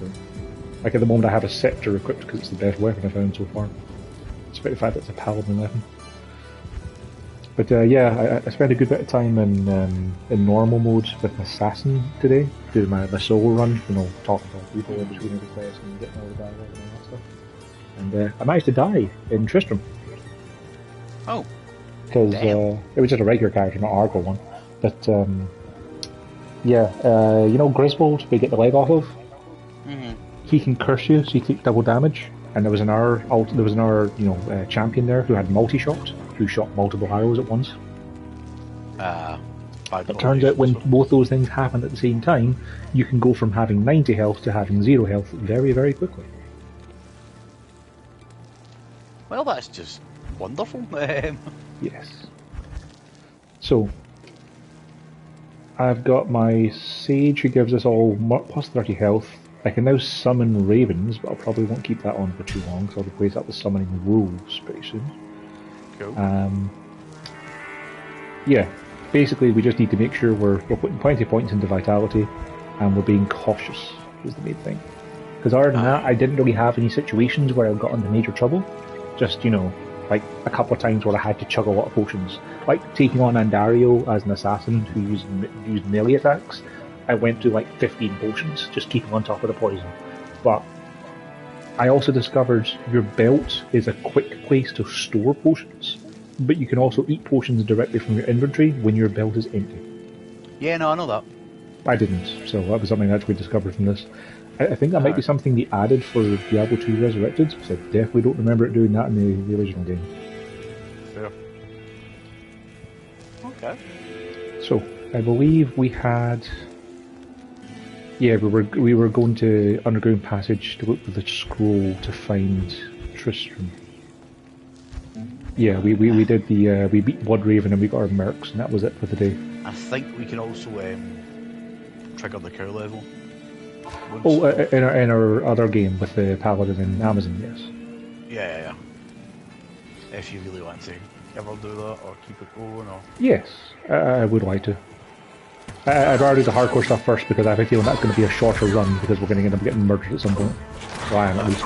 So, like at the moment I have a scepter equipped because it's the best weapon I've found so far. Despite the fact that it's a paladin weapon. But yeah, I spent a good bit of time in normal mode with my assassin today, doing my solo run, you know, talking to people in between every quest and getting all the dialogue and all that stuff. And I managed to die in Tristram. Oh. Because it was just a regular character, not Argo one. But yeah, you know Griswold, we get the leg off of? Mm-hmm. He can curse you, so you take double damage. And there was another you know, champion there who had multi-shot, who shot multiple arrows at once. It turns out when both those things happen at the same time, you can go from having 90 health to having 0 health very, very quickly. Well, that's just wonderful. Yes. So, I've got my Sage who gives us all plus 30 health. I can now summon ravens, but I probably won't keep that on for too long, so I'll replace that with summoning wolves pretty soon. Cool. Yeah, basically we just need to make sure we're putting plenty of points into vitality, and we're being cautious is the main thing. Because other than that, I didn't really have any situations where I got into major trouble. Just, you know, like a couple of times where I had to chug a lot of potions. Like taking on Andario as an assassin who used melee attacks. I went through like 15 potions, just keeping on top of the poison. But I also discovered your belt is a quick place to store potions, but you can also eat potions directly from your inventory when your belt is empty. Yeah, no, I know that. I didn't, so that was something I actually discovered from this. I think that might be something they added for Diablo 2 Resurrected, because I definitely don't remember it doing that in the original game. Fair. Okay. So, I believe we had... Yeah, we were going to Underground Passage to look for the scroll to find Tristram. Yeah, we did the we beat Bloodraven and we got our mercs, and that was it for the day. I think we can also trigger the cow level. Oh, in our other game with the Paladin and Amazon, yes. Yeah. If you really want to ever do that or keep it going, or yes, I would like to. I'd rather do the hardcore stuff first because I have a feeling that's going to be a shorter run because we're going to end up getting murdered at some point. Well, I am at least.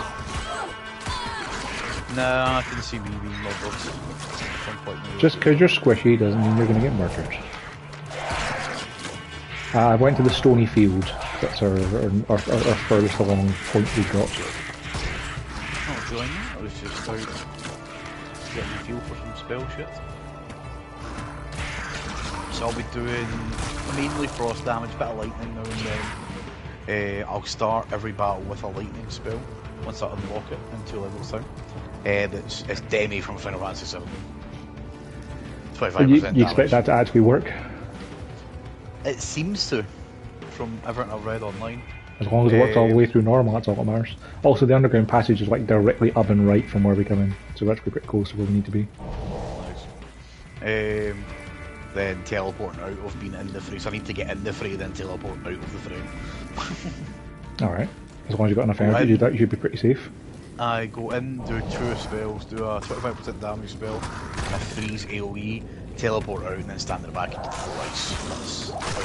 Nah, I can see me being murdered at some point. Just because you're squishy doesn't mean you're going to get murdered. I went to the Stony Field. That's our furthest along point we got. Not joining. I was just out getting a feel for some spell shit. So I'll be doing mainly frost damage, bit of lightning now and then. I'll start every battle with a lightning spell once I unlock it in 2 levels down. It's Demi from Final Fantasy VII. 25% You expect that to actually work? It seems to, from everything I've read online. As long as it works all the way through normal, that's all that matters. Also, the Underground Passage is like directly up and right from where we come in, so we're actually pretty close to where we need to be. Nice. Then teleporting out of being in the fray, so I need to get in the fray, then teleport out of the fray. Alright, as long as you've got enough energy to do that, you should be pretty safe. I go in, do 2 spells, do a 25% damage spell, a freeze AoE, teleport out, and then stand in the back and get full ice.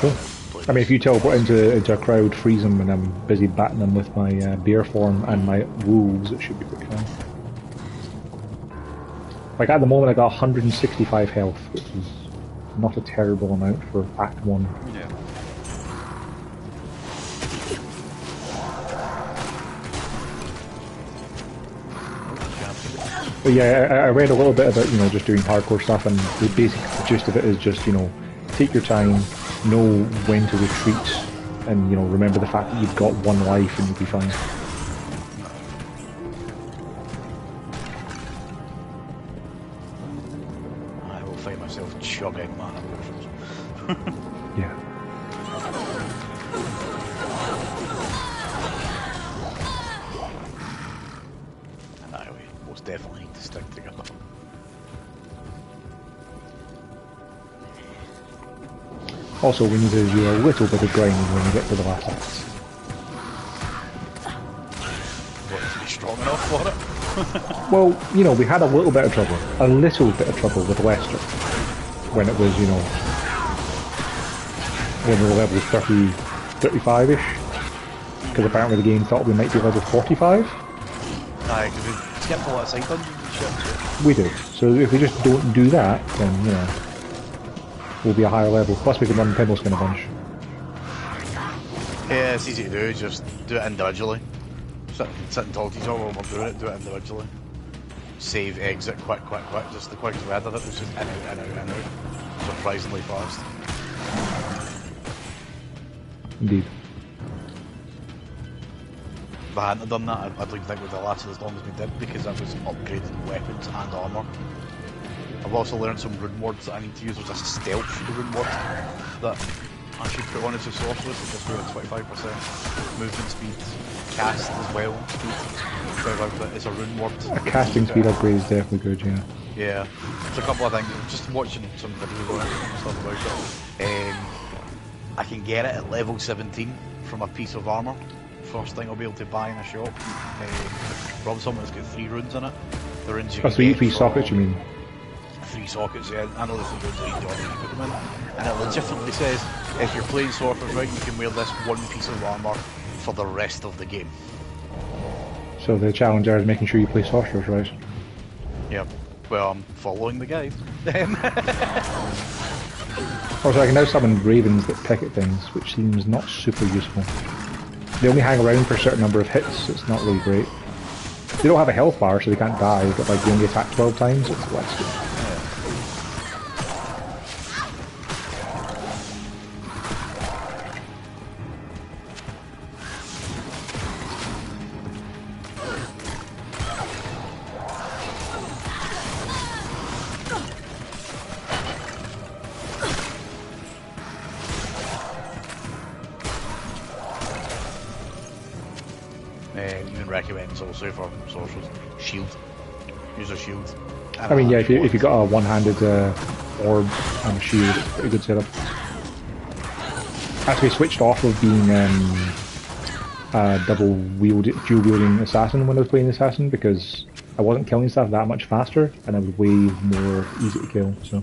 Cool. I mean, if you teleport into a crowd, freeze them, and I'm busy batting them with my bear form and my wolves, it should be pretty fine. Like at the moment I got 165 health, which is not a terrible amount for Act 1. Yeah. But yeah, I read a little bit about, you know, just doing hardcore stuff, and the basic gist of it is just, you know, take your time, know when to retreat, and, you know, remember the fact that you've got 1 life and you'll be fine. I will find myself chugging mana potions. Yeah. We most definitely need to stick together. Also, we need to do a little bit of grinding when we get to the last act. Want to be strong enough for it? Well, you know, we had a little bit of trouble with Lester when it was, you know, when we were level 30, 35-ish. because apparently the game thought we might be level 45. Aye, because we skipped a lot of side dungeons and shit. So. We do. So if we just don't do that, then, you know, we'll be a higher level. Plus we can run Pimbleskin a bunch. Yeah, it's easy to do, just do it individually. Sit and talk to each other while we're doing it, do it individually. Save, exit, quick. Just the quickest way I did it was just in, out. Surprisingly fast. Indeed. If I hadn't have done that, I don't think we'd have lasted as long as we did, because I was upgrading weapons and armour. I've also learned some rune words that I need to use. There's a stealth rune word that I should put on as a sorceress. It gives me like 25% movement speed, cast as well, speed. It's a rune word. A casting speed upgrade is definitely good, yeah. Yeah, there's a couple of things. Just watching some videos on it and stuff about it. I can get it at level 17 from a piece of armour. First thing I'll be able to buy in a shop. From someone that's got 3 runes in it. The runes you can get three sockets, you mean? 3 sockets, yeah. I know the 3 runes are each other you put them in. And it legitimately says, if you're playing sorcerers right, you can wear this one piece of armour for the rest of the game. So the challenge there is making sure you play sorcerers, right? Yeah. Well, I'm following the guide. Also, I can now summon ravens that pick at things, which seems not super useful. They only hang around for a certain number of hits, so it's not really great. They don't have a health bar, so they can't die, but like they only attack 12 times, so it's less good. Even recommends also for sorcerers, shield. Use a shield. I mean, yeah, if you got a one-handed orb and a shield, it's a pretty good setup. Actually switched off of being a dual wielding assassin when I was playing assassin because I wasn't killing stuff that much faster and I was way more easy to kill. So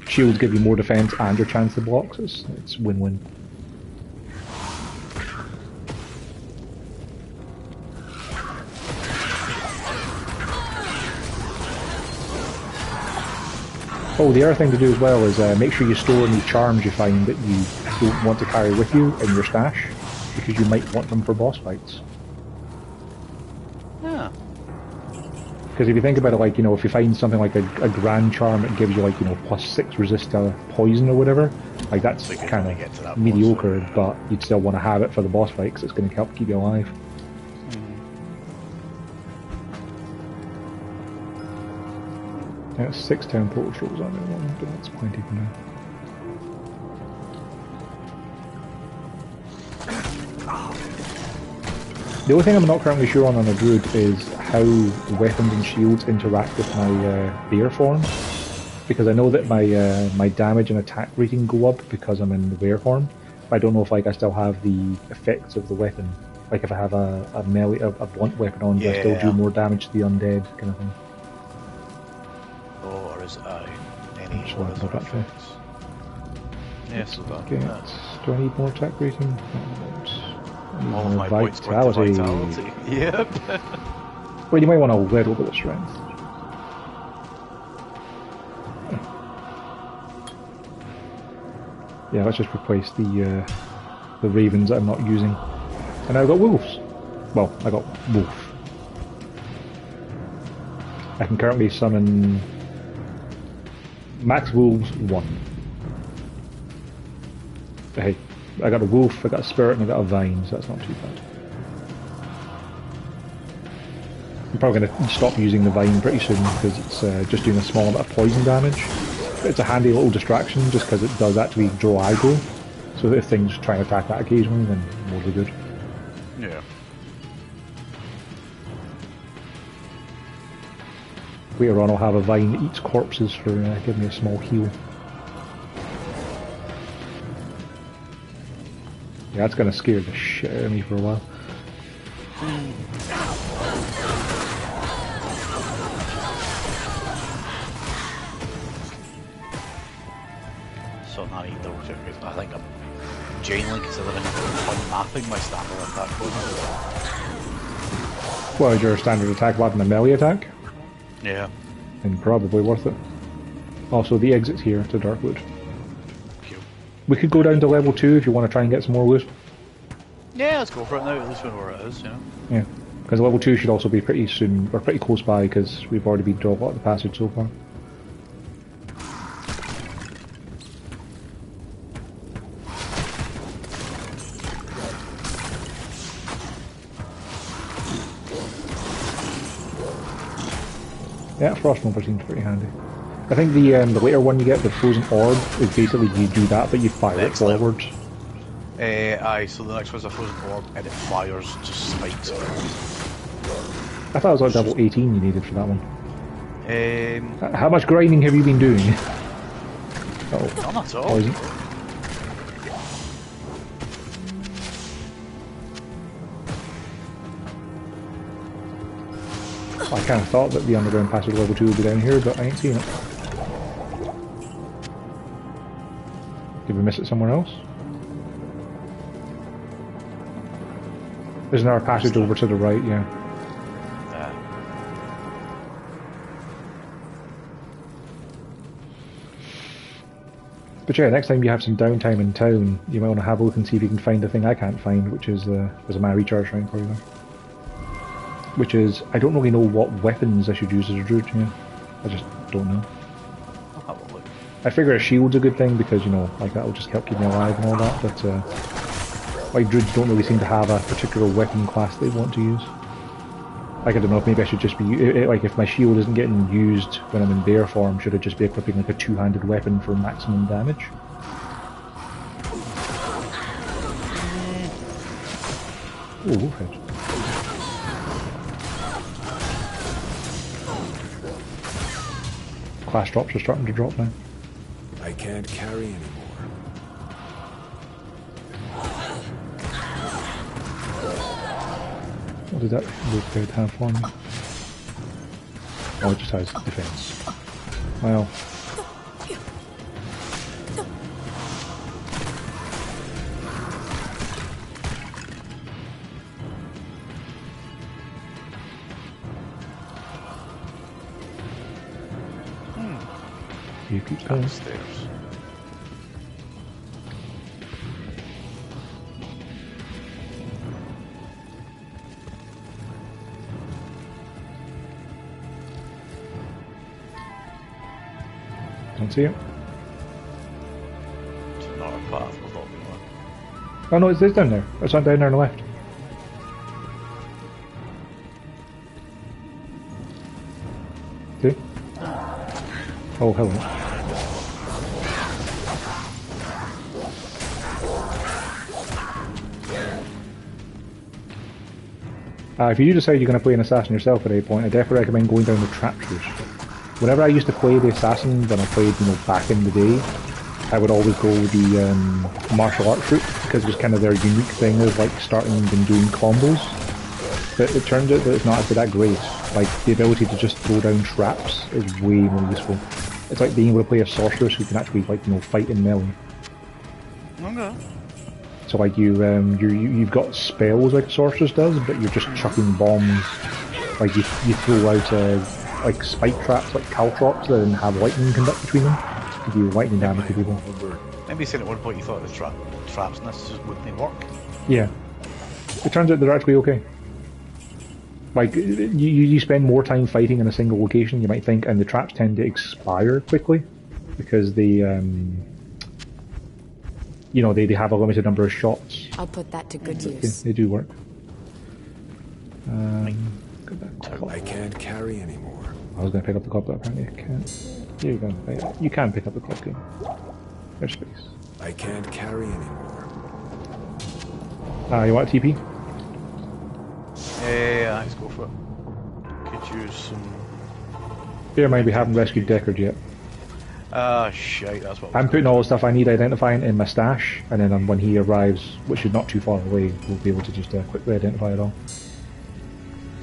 shields give you more defense and your chance to block, so it's win-win. Oh, the other thing to do as well is make sure you store any charms you find that you don't want to carry with you in your stash, because you might want them for boss fights. Yeah. Because if you think about it, like, you know, if you find something like a grand charm that gives you, like, you know, +6 resist to poison or whatever, like that's So kind of mediocre, but you'd still want to have it for the boss fight because it's going to help keep you alive. Yeah, it's 6 temple trolls on it, but that's plenty for now. The only thing I'm not currently sure on a druid is how weapons and shields interact with my bear form, because I know that my damage and attack rating go up because I'm in the bear form. But I don't know if like I still have the effects of the weapon. Like if I have a melee, a blunt weapon on, do I still do more damage to the undead kind of thing? Or is any Shall I put that for? Yes, so that. Do I need more attack rating? All of my points go to vitality. Yep. Well, you might want a little bit of strength. Yeah, let's just replace the ravens that I'm not using. And now I've got wolves. Well, I got wolf. I can currently summon max wolves 1. Hey, I got a wolf, I got a spirit, and I got a vine, so that's not too bad. I'm probably going to stop using the vine pretty soon because it's just doing a small amount of poison damage. But it's a handy little distraction just because it does actually draw aggro. So if things try and attack that occasionally, then more than good. Yeah. Later on I'll have a vine that eats corpses for giving me a small heal. Yeah, that's going to scare the shit out of me for a while. So now I need to double check because I think I'm genuinely considering mapping my standard attack bonus. Well, your standard attack weapon a melee attack? Yeah. And probably worth it. Also, the exit's here to Darkwood. Cool. We could go down to level 2 if you want to try and get some more loot. Yeah, let's go for it now, at least we know where it is, you know. Yeah, because level 2 should also be pretty soon, or pretty close by, because we've already been through a lot of the passage so far. Yeah, Frost Mover seems pretty handy. I think the later one you get, the Frozen Orb, is basically you do that, but you fire it forwards. Aye, so the next one's a Frozen Orb, and it fires just spikes. I thought it was like level 18 you needed for that one. How much grinding have you been doing? None at all. Poison. I kind of thought that the underground passage level 2 would be down here, but I ain't seen it. Did we miss it somewhere else? There's another passage over to the right, yeah. But yeah, next time you have some downtime in town, you might want to have a look and see if you can find the thing I can't find, which is there's a mana recharge shrine for you there. Which is, I don't really know what weapons I should use as a druid, yeah. I just don't know. I'll have a look. I figure a shield's a good thing because, you know, like that'll just help keep me alive and all that, but like druids don't really seem to have a particular weapon class they want to use. Like, I don't know if maybe I should just be, like if my shield isn't getting used when I'm in bear form, should I just be equipping like a two-handed weapon for maximum damage? Oh, wolfhead. Class drops are starting to drop now. I can't carry anymore. What did that wolfhead have for me? Oh, it just has defense. Well. You keep going. Downstairs. Don't see it. It's not a path, we've not been on. Oh no, it's down there. It's on down there on the left. See? Oh, hello. If you decide you're going to play an assassin yourself at any point, I definitely recommend going down the trap route. Whenever I used to play the assassin, when I played, you know, back in the day, I would always go the martial arts route, because it was kind of their unique thing of like starting and doing combos. But it turns out that it's not actually that great. Like, the ability to just throw down traps is way more useful. It's like being able to play a sorceress who can actually, like, you know, fight in melee. Okay. So like you've got spells like a sorceress does, but you're just chucking bombs. Like you throw out like spike traps, like caltrops that then have lightning conduct between them to do lightning damage to people. Maybe you said at one point you thought the traps and this just wouldn't work. Yeah. It turns out they're actually okay. Like, you spend more time fighting in a single location, you might think, and the traps tend to expire quickly because they, you know, they have a limited number of shots. I'll put that to good use. They do work. I can't carry anymore. I was going to pick up the clock, but apparently I can't. Here you go. You can pick up the clock game. There's space. I can't carry anymore. You want a TP? Yeah, let's go for it. Could use some... Bear in mind we haven't rescued Deckard yet. Shite, that's what I'm putting all the stuff I need identifying in my stash, and then when he arrives, which is not too far away, we'll be able to just quickly identify it all.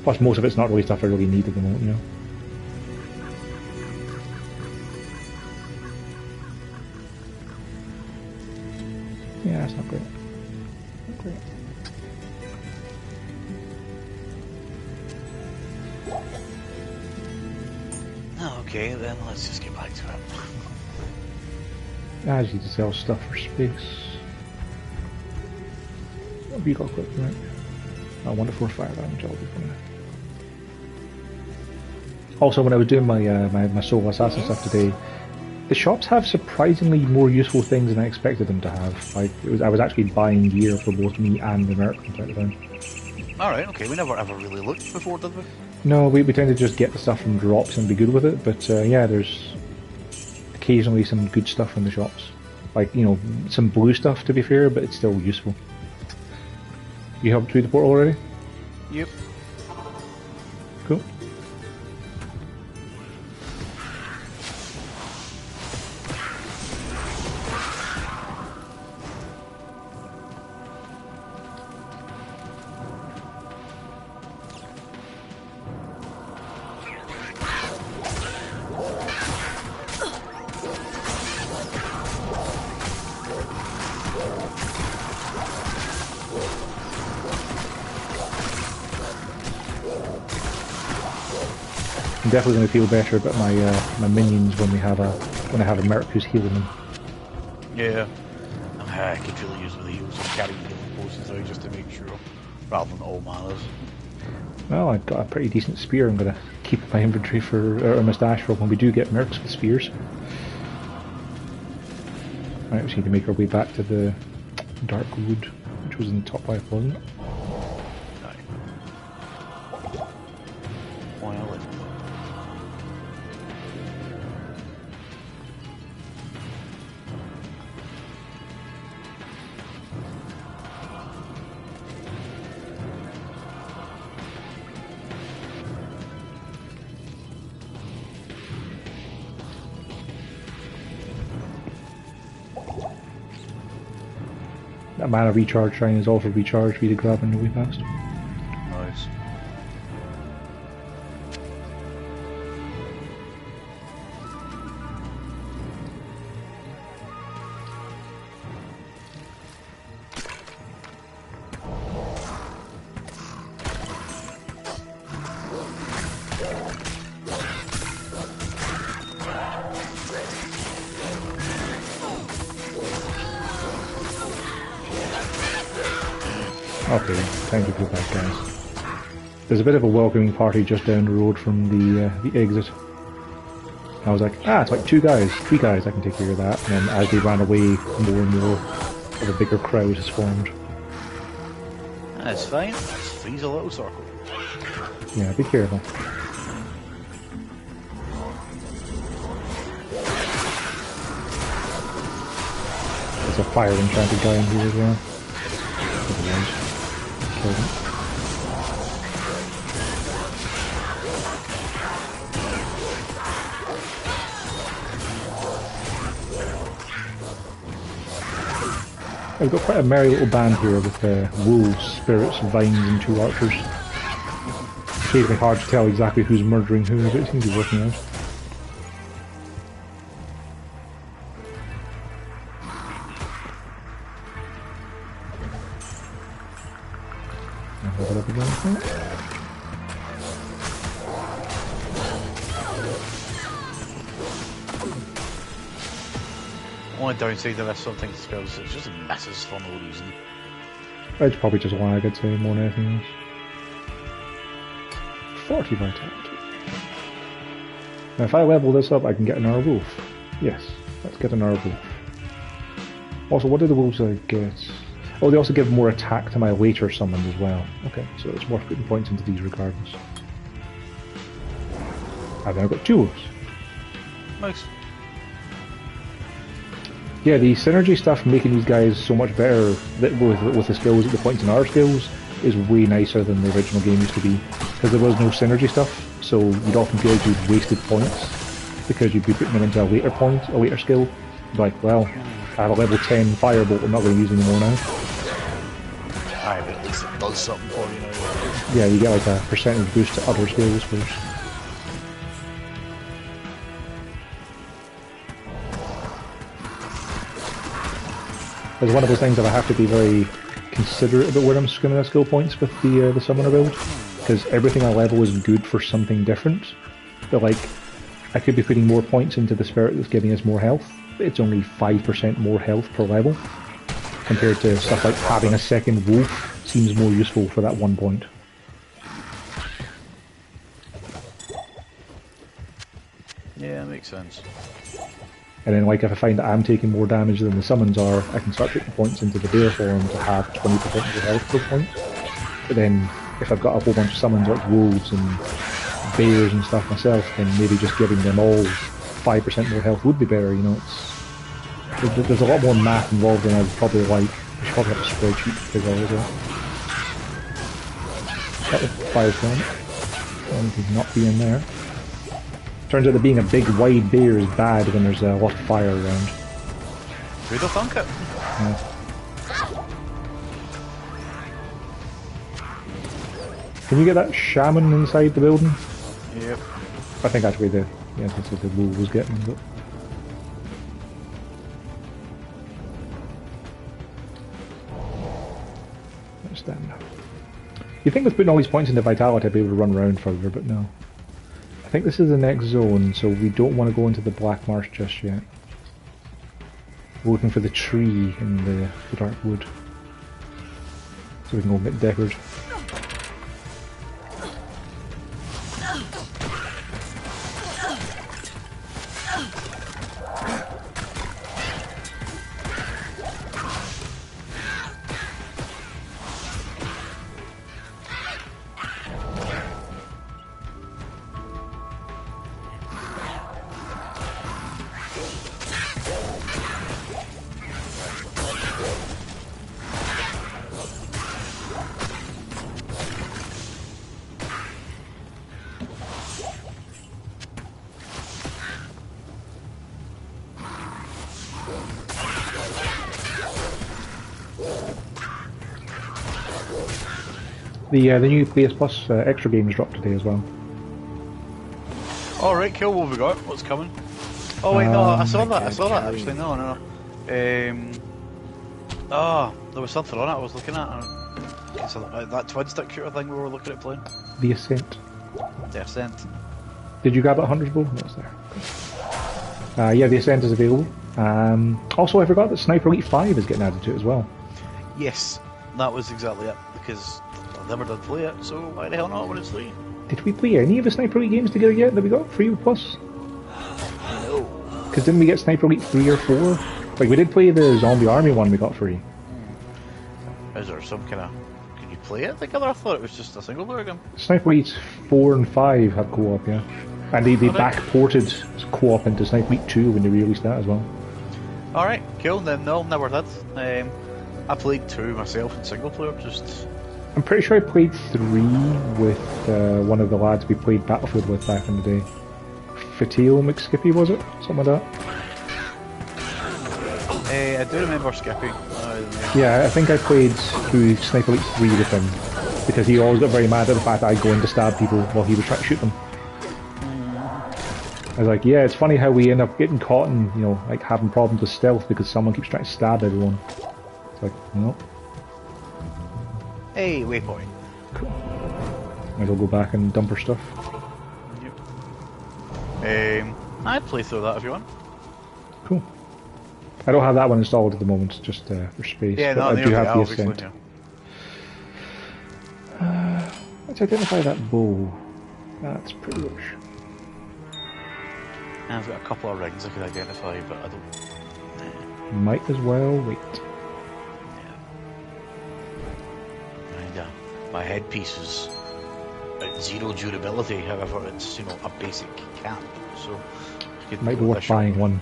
Plus, most of it's not really stuff I really need at the moment, you know. Yeah, that's not great. Not great. Okay, then let's just get back to it. I just need to sell stuff for space. What have you got quick, right? I wonder for fire damage, I'll do for now. Also, when I was doing my solo assassin stuff today, the shops have surprisingly more useful things than I expected them to have. Like, I was actually buying gear for both me and the merc from time to time. Alright, okay, we never ever really looked before, did we? No, we tend to just get the stuff from drops and be good with it, but yeah, there's occasionally some good stuff in the shops. Like, you know, some blue stuff to be fair, but it's still useful. You helped through the portal already? Yep. Cool. I'm definitely going to feel better about my minions when I have a merc who's healing them. Yeah. I could really use the heals and carry healing potions out just to make sure, rather than all manas. Well, I've got a pretty decent spear. I'm going to keep in my inventory or my stash for when we do get mercs with spears. Right, we just need to make our way back to the Dark Wood, which was in the top left, wasn't it? That mana recharge shrine is also recharged for you to grab on your way past. Nice. Okay, time to go back, guys. There's a bit of a welcoming party just down the road from the exit. I was like, it's like 3 guys, I can take care of that. And then as they ran away, more and more of a bigger crowd has formed. That's fine, let's freeze a little circle. Yeah, be careful. There's a fire enchanted guy in here as well. I've got quite a merry little band here with wolves, spirits, vines and 2 archers. It's occasionally hard to tell exactly who's murdering who, but it seems to be working out. Only downside of this something spells it's just misses for no reason. It's probably just lag, I'd say, more than anything else. 40 vitality. Now if I level this up I can get another wolf. Yes, let's get another wolf. Also, what do the wolves get? Oh, they also give more attack to my later summons as well. Okay, so it's worth putting points into these regardless. I've now got 2 wolves. Nice. Yeah, the synergy stuff making these guys so much better with the skills at the points in our skills is way nicer than the original game used to be. Because there was no synergy stuff, so you'd often feel like you'd wasted points because you'd be putting them into a later skill. You'd be like, well, I have a level 10 firebolt, I'm not going to use anymore now. Aye, but at least it does something for you now. Yeah, you get like a percentage boost to other skills first. It's one of those things that I have to be very considerate about where I'm skimming the skill points with the summoner build, because everything I level is good for something different. But like, I could be putting more points into the spirit that's giving us more health, but it's only 5% more health per level, compared to stuff like having a second wolf seems more useful for that 1 point. Yeah, makes sense. And then like if I find that I'm taking more damage than the summons are, I can start putting points into the bear form to have 20% more health per point. But then if I've got a whole bunch of summons like wolves and bears and stuff myself, then maybe just giving them all 5% more health would be better, you know. There's a lot more math involved than I'd probably like. I should probably have a spreadsheet to figure out as well. That was fire from it. One could not be in there. Turns out that being a big wide bear is bad when there's a lot of fire around. Who'd have thunk it? Yeah. Can you get that shaman inside the building? Yep. I think that's where the wolf was getting, but... Let's stand now. You'd think with putting all these points into vitality I'd be able to run around further, but no. I think this is the next zone, so we don't want to go into the Black Marsh just yet. We're looking for the tree in the dark wood. So we can go get Deckard. The new PS Plus extra games dropped today as well. Alright, cool, what have we got? What's coming? Oh wait, no, I saw that actually, no. There was something on it I was looking at. That twin stick shooter thing we were looking at playing. The Ascent. The Ascent. Did you grab that Hunter's Bow? No, it's there. Yeah, the Ascent is available. Also, I forgot that Sniper Elite 5 is getting added to it as well. Yes, that was exactly it, because I never did play it, so why the hell not when it's free? Did we play any of the Sniper Elite games together yet that we got free with Plus? No. Because didn't we get Sniper Elite 3 or 4? Like, we did play the Zombie Army one we got free. Is there some kind of... Can you play it together? I thought it was just a single player game. Sniper Elite 4 and 5 had co-op, yeah. And they back-ported co-op into Sniper Elite 2 when they released that as well. Alright, cool, then no, never did. I played 2 myself in single player, just... I'm pretty sure I played 3 with one of the lads we played Battlefield with back in the day. Fatale McSkippy, was it? Something like that? I do remember Skippy. Yeah, I think I played through Sniper Elite 3 with him, because he always got very mad at the fact that I'd go in to stab people while he was trying to shoot them. I was like, yeah, it's funny how we end up getting caught and, you know, like having problems with stealth because someone keeps trying to stab everyone. It's like, no. Hey, waypoint. Cool. Might as well go back and dump her stuff. Yep. I'd play through that if you want. Cool. I don't have that one installed at the moment, just for space. Yeah, but no, I do have the Ascent. Yeah. Let's identify that bow. That's pretty rich. And I've got a couple of rings I could identify, but I don't... Might as well wait. And my headpiece is at 0 durability, however it's, you know, a basic cap, so... Might be worth buying one.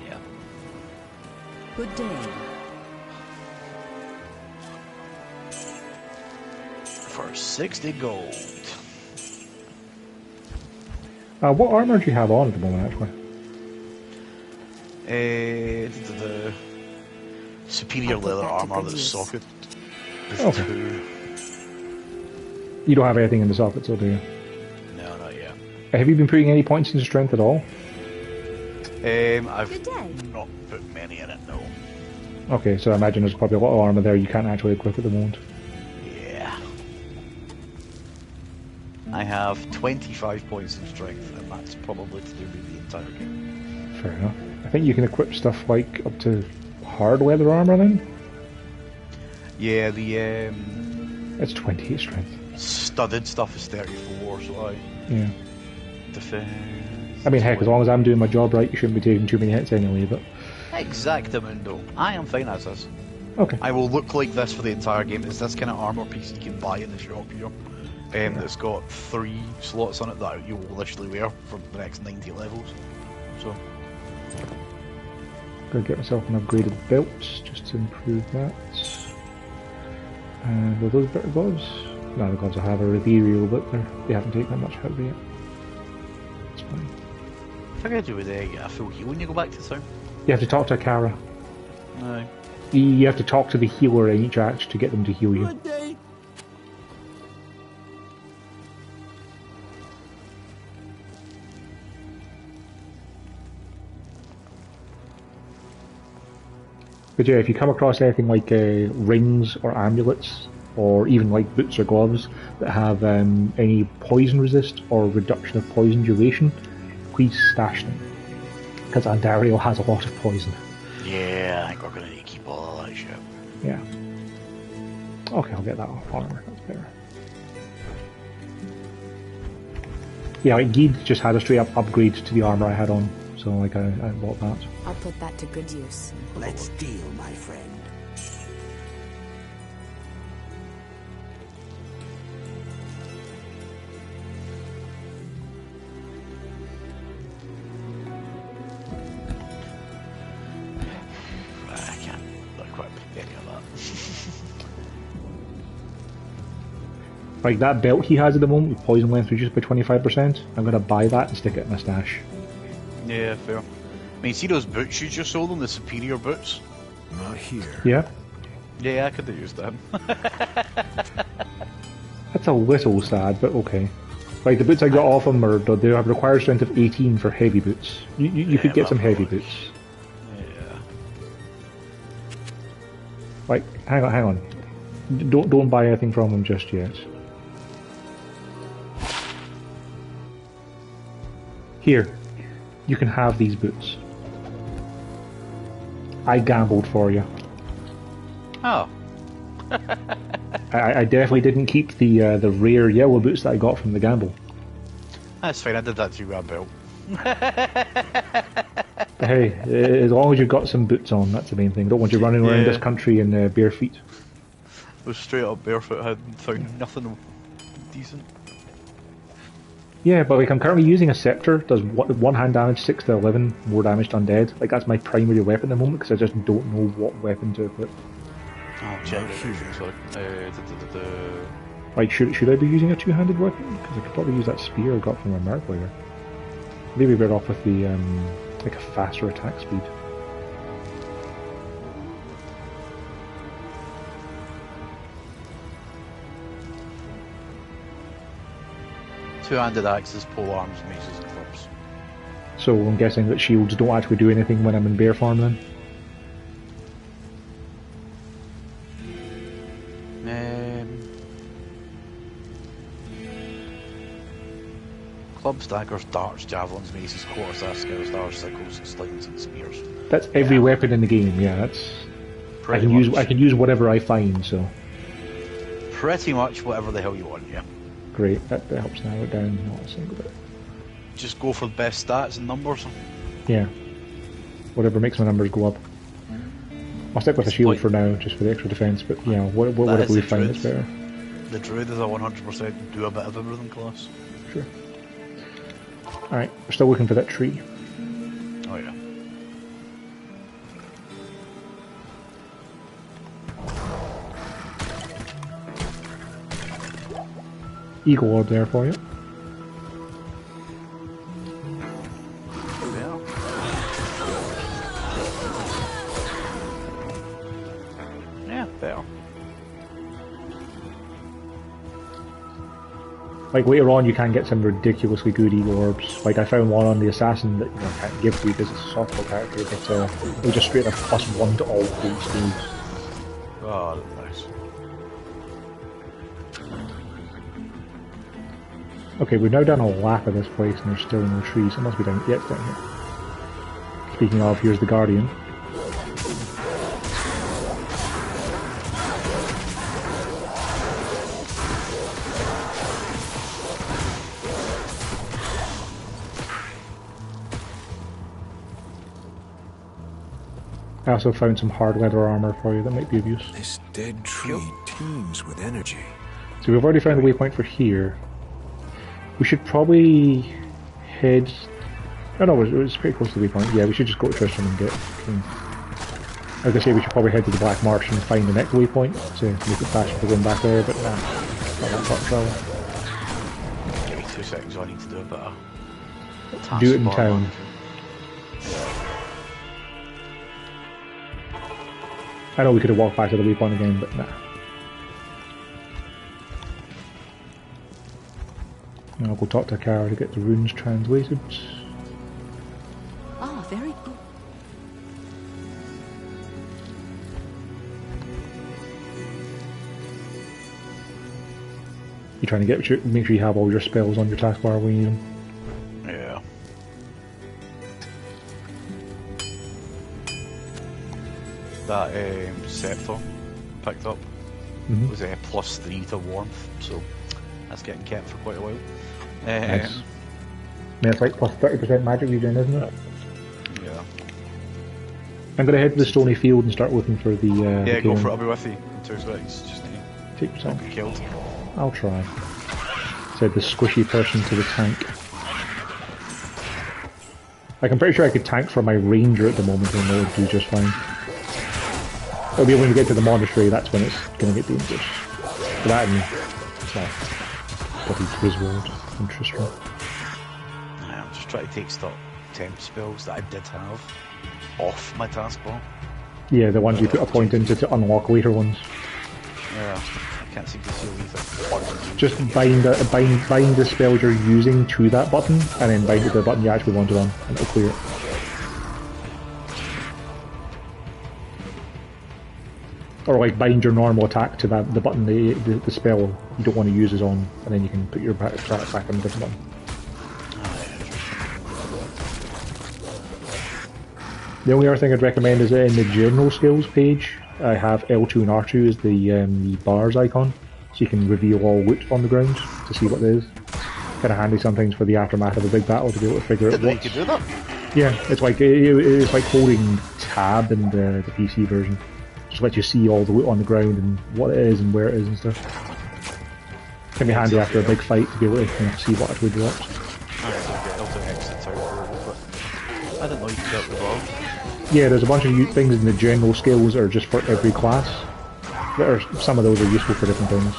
Yeah. Good day. For 60 gold. What armor do you have on at the moment, actually? The superior leather armor that's socket. Okay. 2. You don't have anything in the socket, so do you? No, not yet. Have you been putting any points into strength at all? I've Good day. not put many in it, no. Okay, so I imagine there's probably a lot of armor there you can't actually equip at the moment. Yeah. I have 25 points in strength, and that's probably to do with the entire game. Fair enough. I think you can equip stuff like up to hard leather armor then? Yeah, the It's 28 strength. studded stuff is 34, so Yeah. defense. I mean, heck, as long as I'm doing my job right, you shouldn't be taking too many hits anyway, but... Exactamundo. I am fine as is. Okay. I will look like this for the entire game. It's this kind of armor piece you can buy in the shop here. That's got 3 slots on it that you will literally wear for the next 90 levels. So, Gotta get myself an upgraded belt, just to improve that. And are those better gloves? No, the gloves I have are ethereal, but they haven't taken that much out of it yet. It's fine. I think I do with get a full heal when you go back to town. You have to talk to Kara. No. You have to talk to the healer in each act to get them to heal you. Good day. But yeah, if you come across anything like rings or amulets, or even like boots or gloves that have any poison resist or reduction of poison duration, please stash them. Because Andario has a lot of poison. Yeah, I think we're gonna need to keep all of that shit. Yeah. Okay, I'll get that armor. That's better. Yeah, like Geed just had a straight up upgrade to the armor I had on, so like I bought that. I'll put that to good use. Let's deal, my friend. I can't equip any of that. Like that belt he has at the moment with poison length reduced by 25%, I'm gonna buy that and stick it in my stash. Yeah, fair. I mean, see those boots you just sold them, the superior boots? Not here. Yeah? Yeah, I could have used them. That's a little sad, but okay. Like the boots I got off them they have required strength of 18 for heavy boots. You could get some heavy boots. Yeah. Like, hang on. Don't buy anything from them just yet. Here, you can have these boots. I gambled for you. Oh. I definitely didn't keep the rare yellow boots that I got from the gamble. That's fine, I did that to grab belt. But hey, as long as you've got some boots on, that's the main thing. I don't want you running around this country in bare feet. I was straight up barefoot, I hadn't found nothing decent. Yeah, but like I'm currently using a scepter, does one hand damage 6 to 11, more damage to undead. Like that's my primary weapon at the moment because I just don't know what weapon to equip. Oh, check sorry. Like should I be using a two-handed weapon? Because I could probably use that spear I got from a merc layer. Maybe better off with the like a faster attack speed. Two-handed axes, pole arms, maces, and clubs. So I'm guessing that shields don't actually do anything when I'm in bear farm then? Clubs, daggers, darts, javelins, maces, quarterstaffs, stars, sickles, slings, and spears. That's every weapon in the game, yeah, that's... I can use whatever I find, so... Pretty much whatever the hell you want, yeah. Great, that helps narrow it down not a single bit. Just go for the best stats and numbers. Yeah. Whatever makes my numbers go up. I'll stick with a shield for now, just for the extra defense, but yeah, whatever we find is better. The druid is a 100% do a bit of everything class. Sure. Alright, we're still looking for that tree. Oh yeah. Eagle orb there for you. Yeah. Yeah, fair. Like later on, you can get some ridiculously good eagle orbs. Like I found one on the assassin that I can't give to you because it's a software character, but it was just straight up +1 to all 3 skills. Oh, nice. Okay, we've now done a lap of this place and there's still no trees. It must be down. Yeah, it's down here. Speaking of, here's the Guardian. I also found some hard leather armor for you that might be of use. This dead tree teems with energy. So we've already found the waypoint for here. We should probably head... Oh no, it was pretty close to the waypoint. Yeah, we should just go to Tristram and get... I was going to say we should probably head to the Black Marsh and find the next waypoint to make it faster to going back there, but nah, not that far travel. Give me 2 seconds, I need to do a bit of... Do it in town. I know we could have walked back to the waypoint again, but nah. Now I'll go talk to Kara to get the runes translated. Ah, very good. You're trying to make sure you have all your spells on your taskbar when you need them. Yeah. That scepter picked up was +3 to warmth, so that's getting kept for quite a while. Nice. Yeah, it's like plus 30% magic regen, isn't it? Yeah. I'm going to head to the stony field and start looking for the... yeah, the go for it, I'll be with you in 2 seconds, just to Take not yourself. get killed. I'll try. Said the squishy person to the tank. Like, I'm pretty sure I could tank for my ranger at the moment and it would do just fine. It'll be when we get to the monastery, that's when it's going to get dangerous. For that and... well... bloody Griswold and Tristram. I'm just trying to take stock temp spells that I did have off my taskbar. Yeah, the ones you put a point into to unlock later ones. Yeah, I can't seem to see anything. Just bind the spells you're using to that button, and then bind it to the button you actually want it on, and it'll clear it. Or like bind your normal attack to the button the spell you don't want to use is on, and then you can put your attack back on a different button. The only other thing I'd recommend is in the general skills page, I have L2 and R2 as the bars icon, so you can reveal all loot on the ground to see what it is. Kind of handy sometimes for the aftermath of a big battle to be able to figure out what. You can do that? Yeah, it's like holding tab in the PC version. Just let you see all the loot on the ground and what it is and where it is and stuff. Can be handy after a big fight to be able to see what actually drops. I didn't know you could get the ball. Yeah, there's a bunch of things in the general skills that are just for every class. Some of those are useful for different things.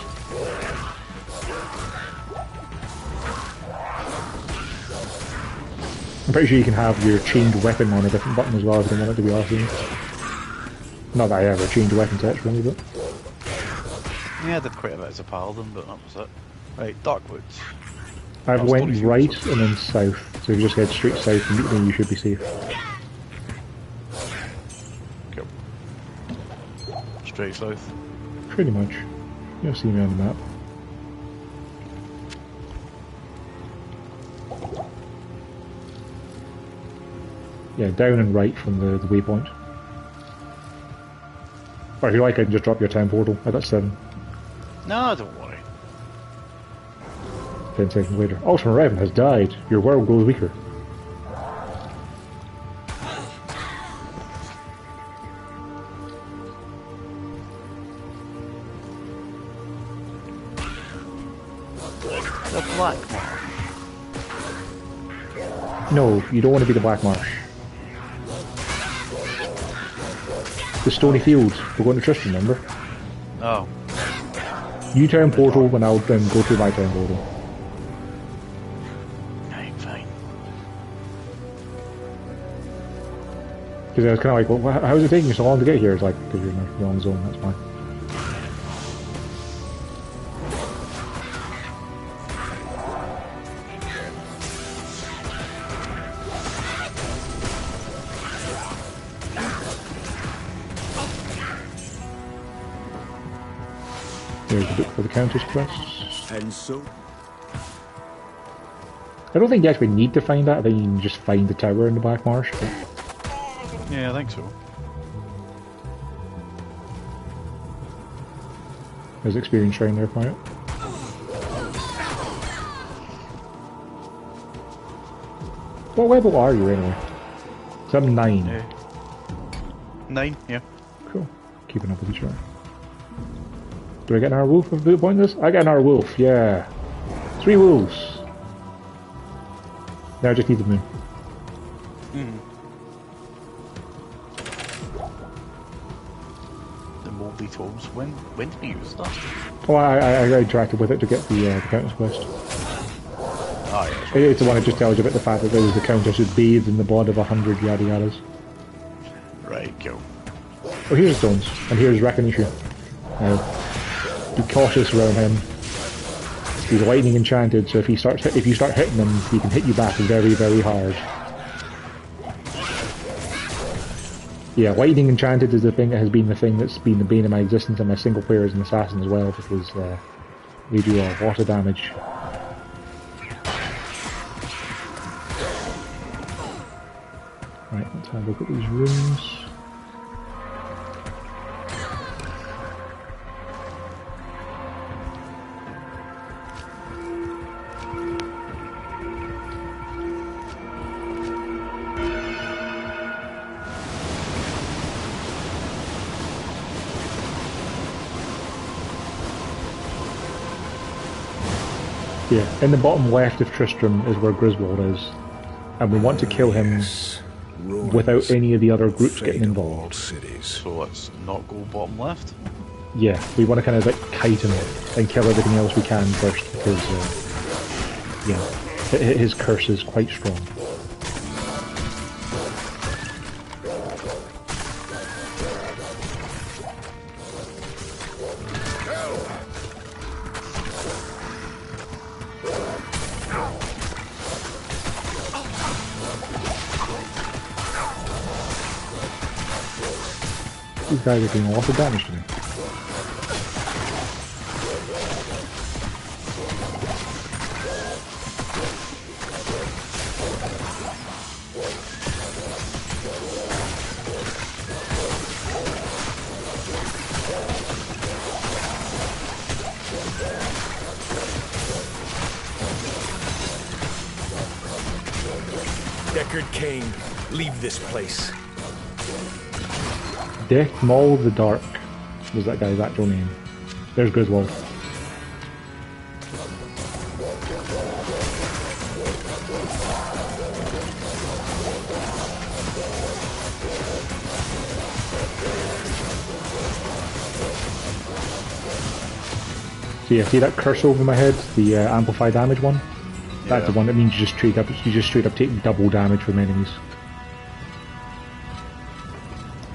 I'm pretty sure you can have your chained weapon on a different button as well if you don't want it to be awesome. Not that I ever changed weapon sets really, but... Yeah, I did quite a bit as a paladin, but that was it. Right, Darkwoods. I've went right and then south, so if you just head straight south immediately you should be safe. Cool. Straight south? Pretty much. You'll see me on the map. Yeah, down and right from the waypoint. Or if you like, I can just drop your time portal. I got 7. No, don't worry. 10 seconds later. Ultimate Revan has died. Your world grows weaker. The Black Marsh. No, you don't want to be the Black Marsh. The Stony Field. We're going to Tristram, remember? Oh. You turn portal and I'll then go through my turn portal. Right, fine. Because I was kind of like, well, how's it taking you so long to get here? It's like, because you're in the wrong zone, that's fine. There's the book for the Countess quests. And so, I don't think you actually need to find that. I think you can just find the tower in the Black Marsh. But... Yeah, I think so. There's experience shrine there for it. What level are you anyway? So I'm 9. 9, yeah. Cool. Keeping up with each other. Do I get an wolf of the point this? I got an wolf, yeah. 3 wolves. Now I just need the moon. The Moby Tomes. When did we use that? Oh, I interacted with it to get the Countess quest. Oh, yeah. It's the one that just tells you about the fact that there was the Countess who bathed in the blood of 100 yada yadas. Right, cool. Oh, here's the stones, and here's Recognition. Be cautious around him. He's lightning enchanted, so if you start hitting him, he can hit you back very, very hard. Yeah, lightning enchanted is the thing that has been the thing that's been the bane of my existence in my single player as an assassin as well, because they do a lot of damage. Right, let's have a look at these rooms. Yeah, in the bottom left of Tristram is where Griswold is, and we want to kill him without any of the other groups getting involved. So let's not go bottom left. Yeah, we want to kind of like kite him and kill everything else we can first, because yeah, his curse is quite strong. These guys are doing a lot of damage to me. Deckard Cain, leave this place. Death Maul the Dark was that guy's actual name. There's Griswold. So yeah, see that curse over my head, the amplify damage one? That's the one that means you just straight up take double damage from enemies.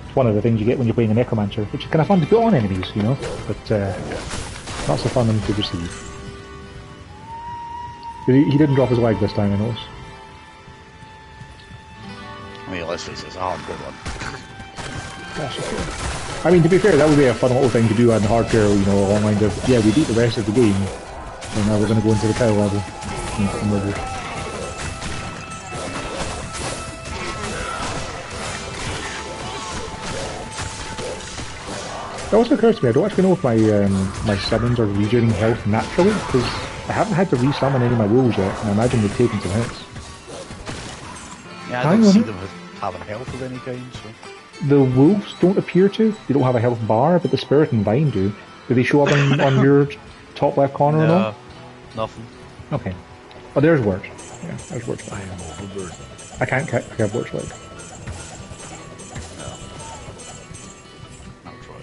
It's one of the things you get when you're playing a Necromancer, which is kind of fun to put on enemies, you know, but not so fun to receive. He didn't drop his leg this time, I noticed. I mean, let's face it, it's a hardcore one. That's okay. I mean, to be fair, that would be a fun little thing to do on hardcore, you know, along lines of, yeah, we beat the rest of the game, and now we're going to go into the tower level and get the murders. It also occurs to me, I don't actually know if my my summons are regenerating health naturally, because I haven't had to resummon any of my wolves yet, and I imagine they've taken some hits. Yeah, I don't see them having health of any kind, so... The wolves don't appear to. They don't have a health bar, but the spirit and vine do. Do they show up on your top left corner or not? Nothing. Okay. Oh, there's Word. Yeah, there's Word's leg. I am overburdened. I can't pick up Word's leg. I'll try.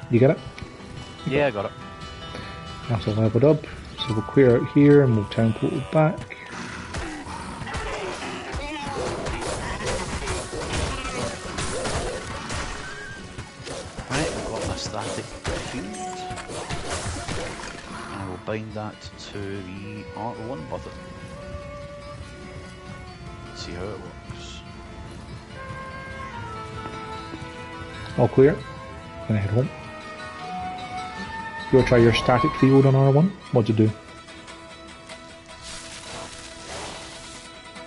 You get it? Yeah, I got it. That's all leveled up. So we'll clear out here and move town portal back. Right, I've got my static field. And I will bind that to the R1 button. how it works. All clear. Gonna head home. You want to try your static field on R1? What'd you do?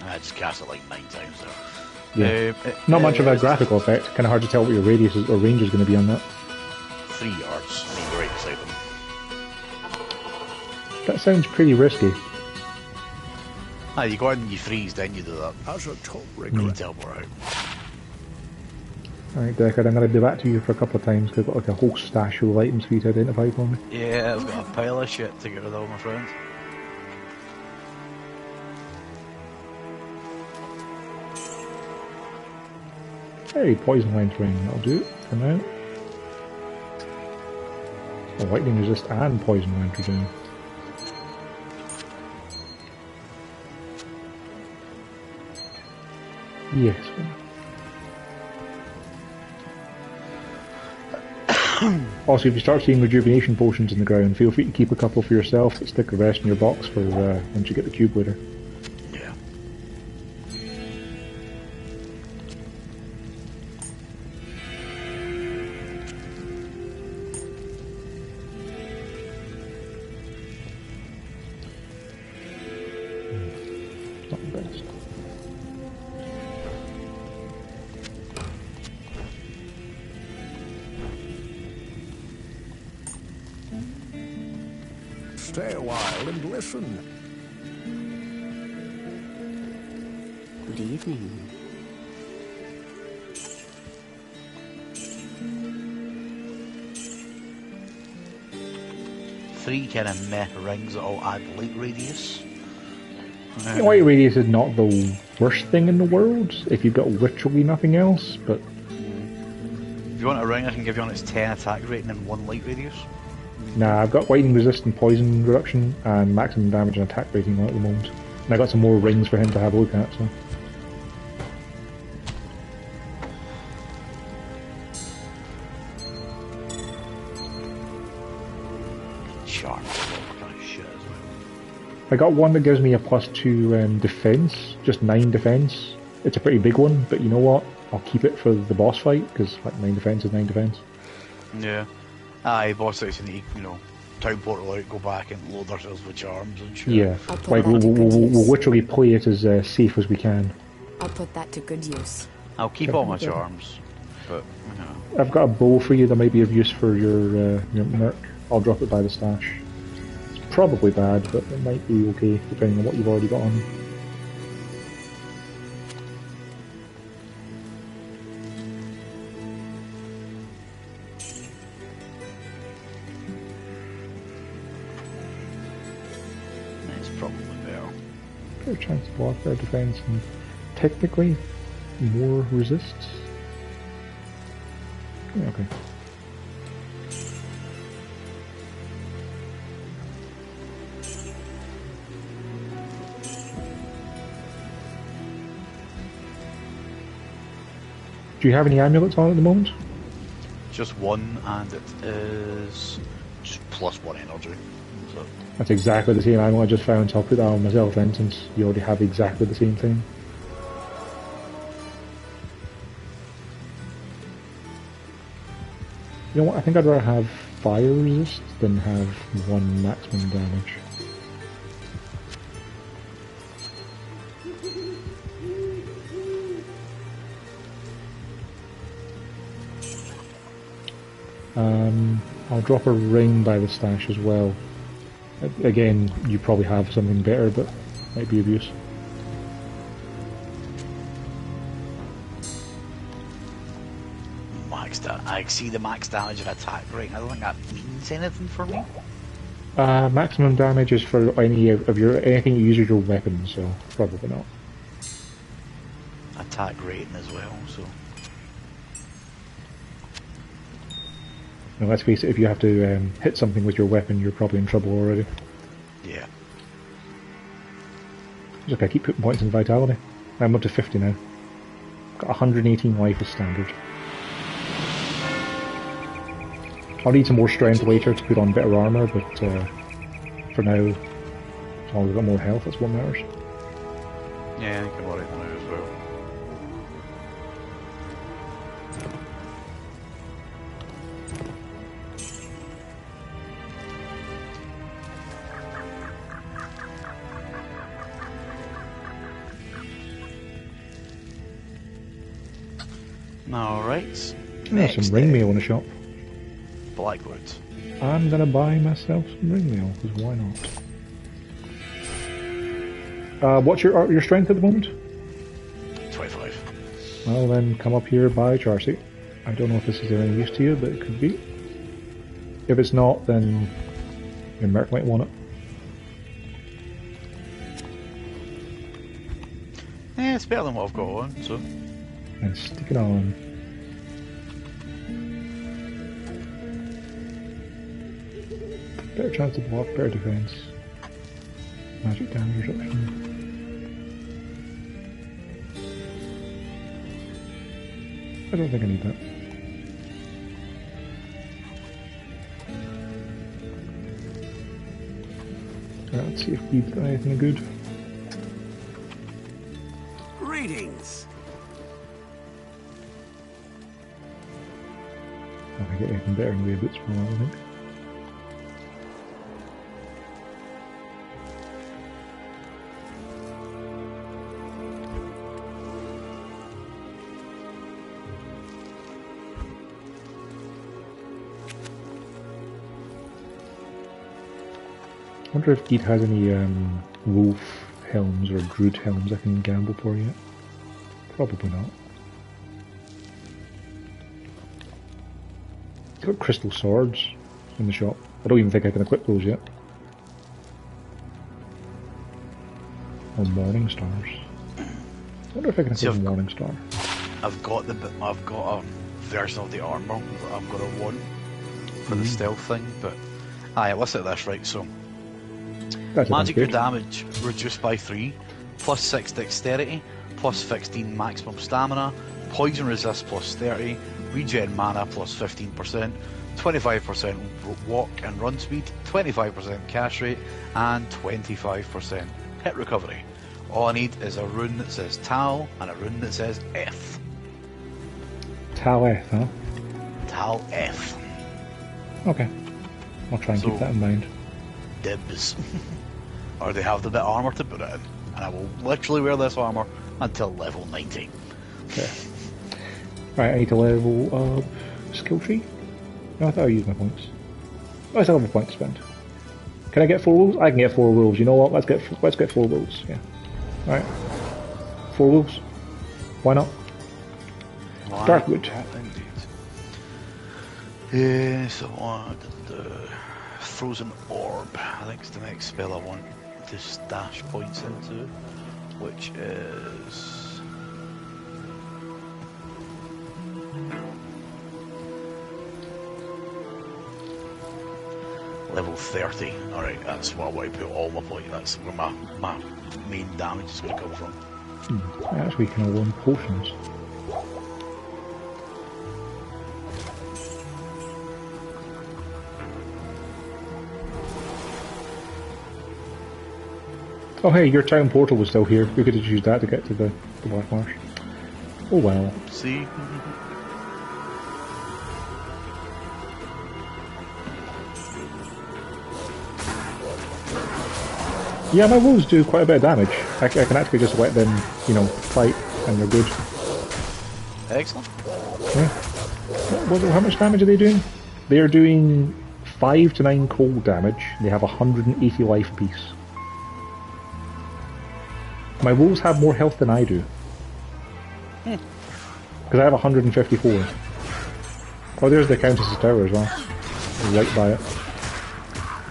I just cast it like 9 times there. Yeah. Not much of a graphical effect. Kind of hard to tell what your radius is, or range is going to be on that. 3 yards. I mean, you're right beside them. That sounds pretty risky. Ah, you go in and you freeze, then you do that. As a top You regret. teleport out. Alright, Deckard, I'm going to do that to you for a couple of times because I've got like a whole stash of items for you to identify for me. Yeah, I've got a pile of shit to get rid of, my friend. Hey, poison lines ring, that'll do it for now. Oh, lightning resist and poison lines ring. Yes. Also, if you start seeing rejuvenation potions in the ground, feel free to keep a couple for yourself, but stick the rest in your box for once you get the cube later. Yeah. Not the best. Stay a while and listen. Good evening. Three kind of meh rings that all add light radius. Light radius is not the worst thing in the world if you've got literally nothing else, but If you want a ring, I can give you on its 10 attack rating and 1 light radius. nah, I've got lightning resist and poison reduction and maximum damage and attack rating on at the moment. And I got some more rings for him to have a look at, so. Charm. Kind of shit as well. I got one that gives me a +2 defense, just 9 defense. It's a pretty big one, but you know what? I'll keep it for the boss fight, because like 9 defense is 9 defense. Yeah. Aye, boss fights you need, town portal out, go back and load ourselves with charms and shit. Yeah, I'll put like that to good we'll use. literally play it as safe as we can. I'll put that to good use. I'll keep all my charms, but, I've got a bow for you that might be of use for your merc. I'll drop it by the stash. It's probably bad, but it might be okay depending on what you've already got on you. it's probably better. Fair chance to block their defense and technically more resists. Yeah, okay. Do you have any amulets on at the moment? Just 1, and it is just +1 energy. So, That's exactly the same amulet I just found, so I'll put that on myself then, since you already have exactly the same thing. You know what, I think I'd rather have fire resist than have 1 maximum damage. I'll drop a ring by the stash as well. Again, you probably have something better, but might be of use. I see the max damage of attack rating. I don't think that means anything for me. Maximum damage is for any of your anything you use as your weapon, so probably not. Attack rating as well, so. Now, let's face it, if you have to hit something with your weapon, you're probably in trouble already. Yeah. It's okay, I keep putting points in vitality. I'm up to 50 now. Got 118 life as standard. I'll need some more strength later to put on better armour, but for now, as long as I've got more health, that's what matters. Yeah, I think I'm alright now as well. Alright. There's some ring mail in the shop. Blackwood. I'm gonna buy myself some ring mail, because why not? What's your strength at the moment? 25. Well then, come up here, buy Charcy. I don't know if this is of any use to you, but it could be. If it's not, then your merc might want it. Yeah, it's better than what I've got on, so... And stick it on. Better chance to block, better defense. Magic damage reduction. I don't think I need that. Let's see if we've got anything good. Greetings. I can get anything better in the way of boots for a while, I think. I wonder if Geet has any wolf helms or druid helms I can gamble for yet. Probably not. He's got crystal swords in the shop. I don't even think I can equip those yet. Or morning stars. I wonder if I can equip a morning star. I've got a version of the armor that I'm gonna want for the stealth thing, but let's hit this right. So magical damage reduced by 3, plus 6 dexterity, plus 16 maximum stamina, poison resist plus 30, regen mana plus 15%, 25% walk and run speed, 25% cash rate, and 25% hit recovery. All I need is a rune that says Tal and a rune that says F. Tal F, huh? Tal F. Okay. I'll try and keep that in mind. Dibs. Or they have the bit of armour to put it in. And I will literally wear this armour until level 90. Okay. Right, I need to level up skill tree. No, I thought I used my points. Oh, I still have a point to spend. Can I get 4 wolves? I can get 4 wolves. You know what? Let's get 4 wolves. Yeah. Alright. 4 wolves. Why not? Darkwood. Yeah, so the Frozen Orb, I think is the next spell I want to stash points into, which is level 30. Alright, that's what I want to put all my points. That's where my main damage is going to come from. That's where you can learn potions. Oh hey, your town portal was still here. We could have used that to get to the Black Marsh. Oh well. See? Yeah, my wolves do quite a bit of damage. I can actually just let them, fight, and they're good. Excellent. Yeah. How much damage are they doing? They are doing 5 to 9 cold damage. They have 180 life apiece. My wolves have more health than I do. Because I have 154. Oh, there's the Countess's Tower as well. Right by it.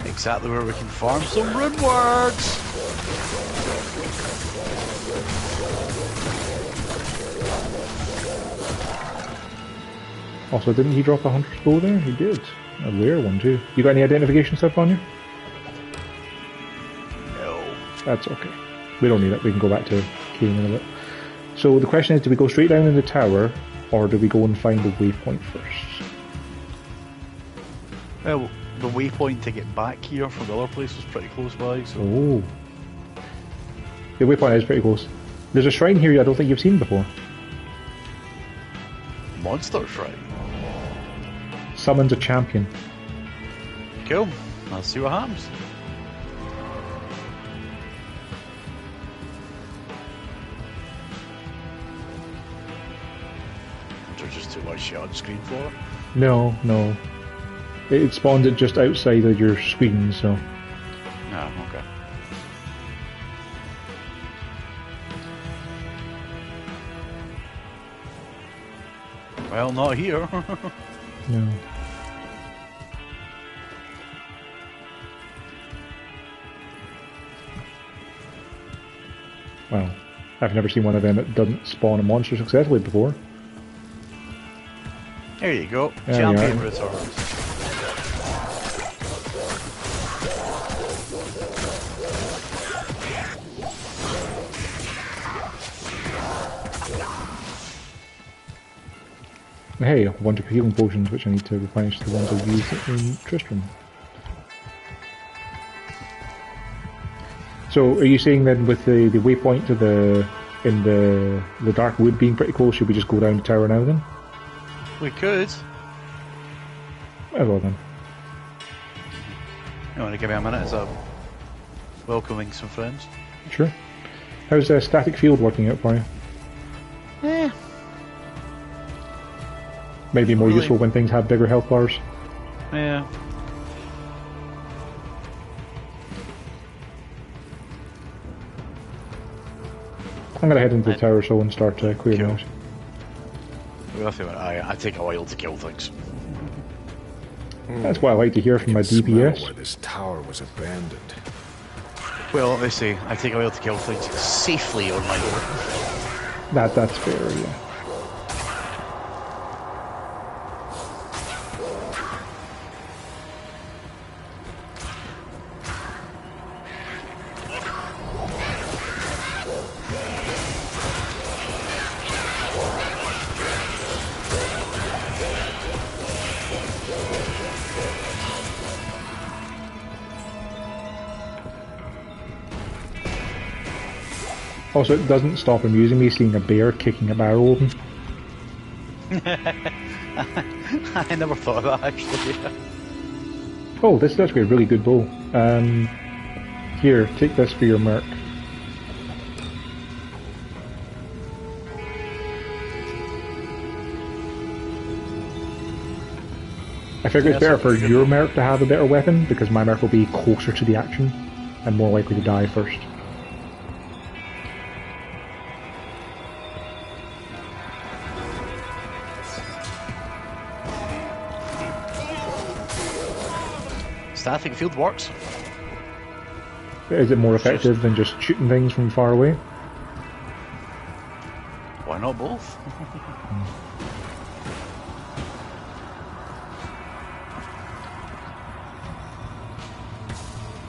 Exactly where we can farm some rune words! Also, didn't he drop a hunter's bow there? He did. A rare one too. You got any identification stuff on you? No. That's okay. We don't need it. We can go back to Kane in a bit. So the question is, do we go straight down in the tower, or do we go and find the waypoint first? Well, the waypoint to get back here from the other place was pretty close by, so... Oh. The waypoint is pretty close. There's a shrine here I don't think you've seen before. Monster Shrine. Summons a champion. Cool. Let's see what happens. Is there just too much on screen for it? No, no. It spawns it just outside of your screen, so... No, okay. Well, not here. No. Well, I've never seen one of them that doesn't spawn a monster successfully before. There you go. There Champion you are. returns. Hey, a bunch of healing potions which I need to replenish the ones I used in Tristram. So, are you saying then with the waypoint to the Dark Wood being pretty close, should we just go down the tower now then? We could. Well then. You want to give me a minute as I'm welcoming some friends? Sure. How's Static Field working out for you? Eh. Maybe more Really? useful when things have bigger health bars. Yeah. I'm gonna head into the tower so and start clearing Cool. out. I take a while to kill things. That's what I like to hear from my Smell DPS. where this tower was abandoned. Well, they say I take a while to kill things safely on my own. That's fair, yeah. Also, it doesn't stop amusing me seeing a bear kicking a barrel open. I never thought of that actually. Oh, this is actually a really good bow. Here, take this for your merc. I figure it's better for your merc to have a better weapon, because my merc will be closer to the action and more likely to die first. Static field works. Is it more effective than just shooting things from far away? Why not both?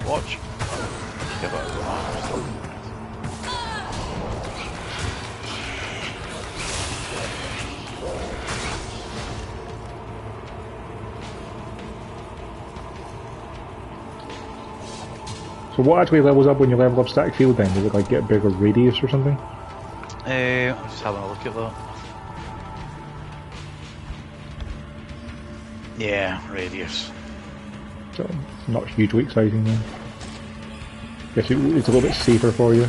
Watch. Give it a go. So what actually levels up when you level up static field then? Does it like get a bigger radius or something? I'm just having a look at that. Yeah, radius. So not hugely exciting then. Guess it's a little bit safer for you.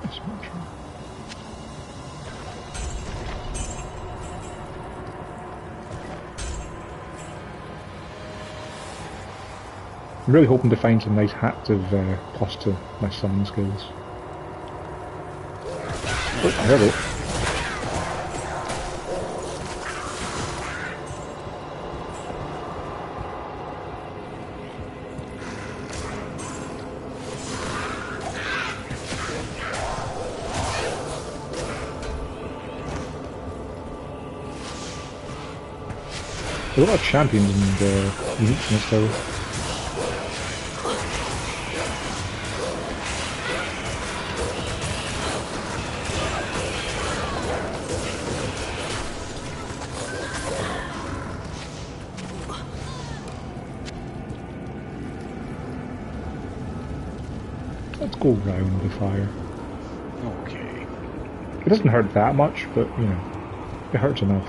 That's not true. I'm really hoping to find some nice hats of plus to my summon skills. Oh, I heard it. There's a lot of champions and uniques in this tower. Let's go round the fire. Okay. It doesn't hurt that much, but, you know, it hurts enough.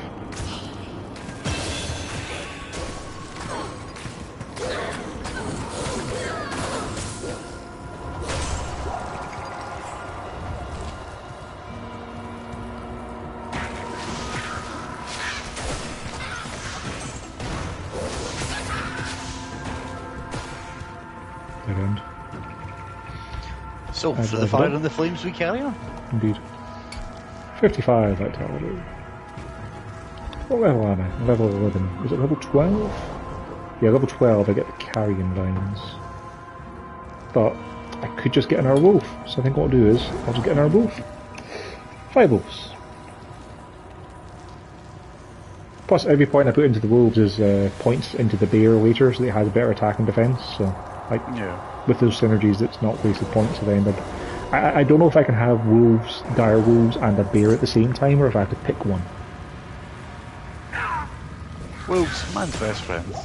Dead end. So, for the fire and the flames we carry on? Indeed. 55 vitality. What level am I? Level 11. Is it level 12? Yeah, level 12 I get the carrion vines. But I could just get another wolf. So I think what I'll do is, I'll just get another wolf. 5 wolves. Plus every point I put into the wolves is points into the bear later, so that it has a better attack and defense. So, like, with those synergies, it's not wasted points at the end. I don't know if I can have wolves, dire wolves, and a bear at the same time, or if I have to pick one. Wolves, man's best friends.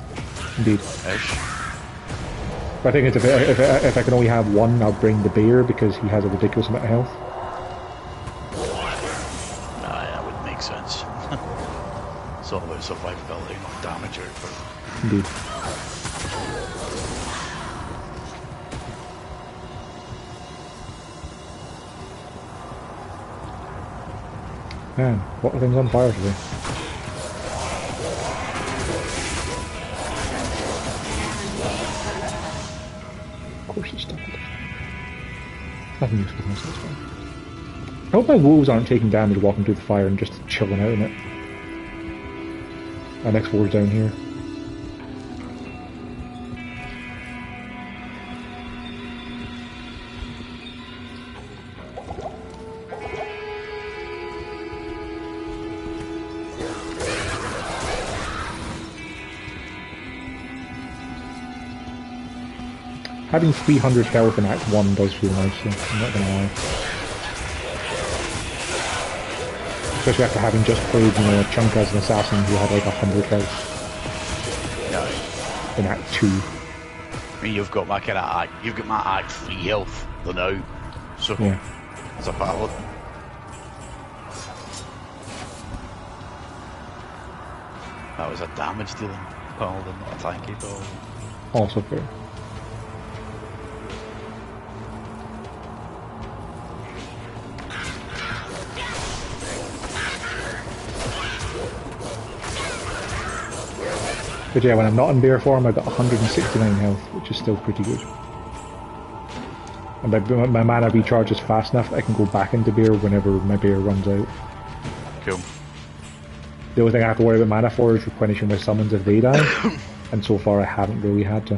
Indeed. Ish. But I think it's if I can only have one, I'll bring the bear because he has a ridiculous amount of health. Aye, that would make sense. It's all about survivability, not damage output. Indeed. Man, what are things on fire today? Of course it's still on fire. Nothing useful, that's fine. I hope my wolves aren't taking damage walking through the fire and just chilling out in it. Our next war's down here. Having 300 health in Act 1 does feel nice, so I'm not gonna lie. Especially after having just played, you know, a chunk as an assassin who had like 100 health. Yeah. In Act 2. I mean, you've got my kind of Act, you've got my Act 3 health, the now. So, yeah. It's a valid. That was a damage dealing paladin, not a tanky paladin. Also fair. But yeah, when I'm not in bear form, I've got 169 health, which is still pretty good. And my mana recharges fast enough that I can go back into bear whenever my bear runs out. Cool. The only thing I have to worry about mana for is replenishing my summons if they die, and so far I haven't really had to.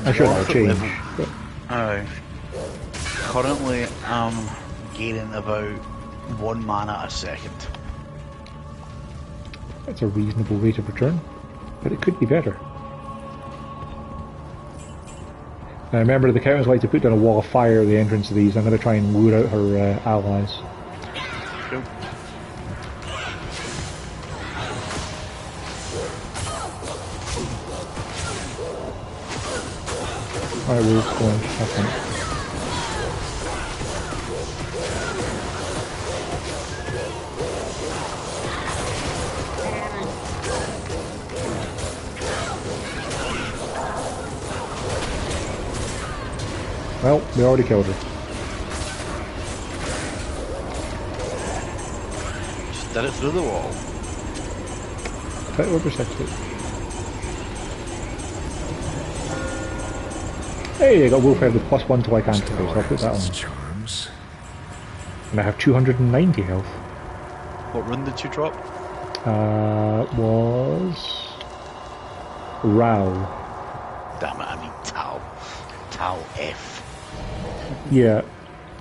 I'm sure that'll change. But... Currently, I'm gaining about 1 mana a second. That's a reasonable rate of return, but it could be better. Now remember, the Countess like to put down a wall of fire at the entrance of these. I'm going to try and lure out her allies. Cool. Alright, we'll go on. Have fun. Well, we already killed her. Just did it through the wall. Title over 60. Hey, I got Wolfhead with +1 to like antidote, so I'll put that on. Charms. And I have 290 health. What rune did you drop? Was... Rao. Damn it, I mean Tau. Tau F. Yeah.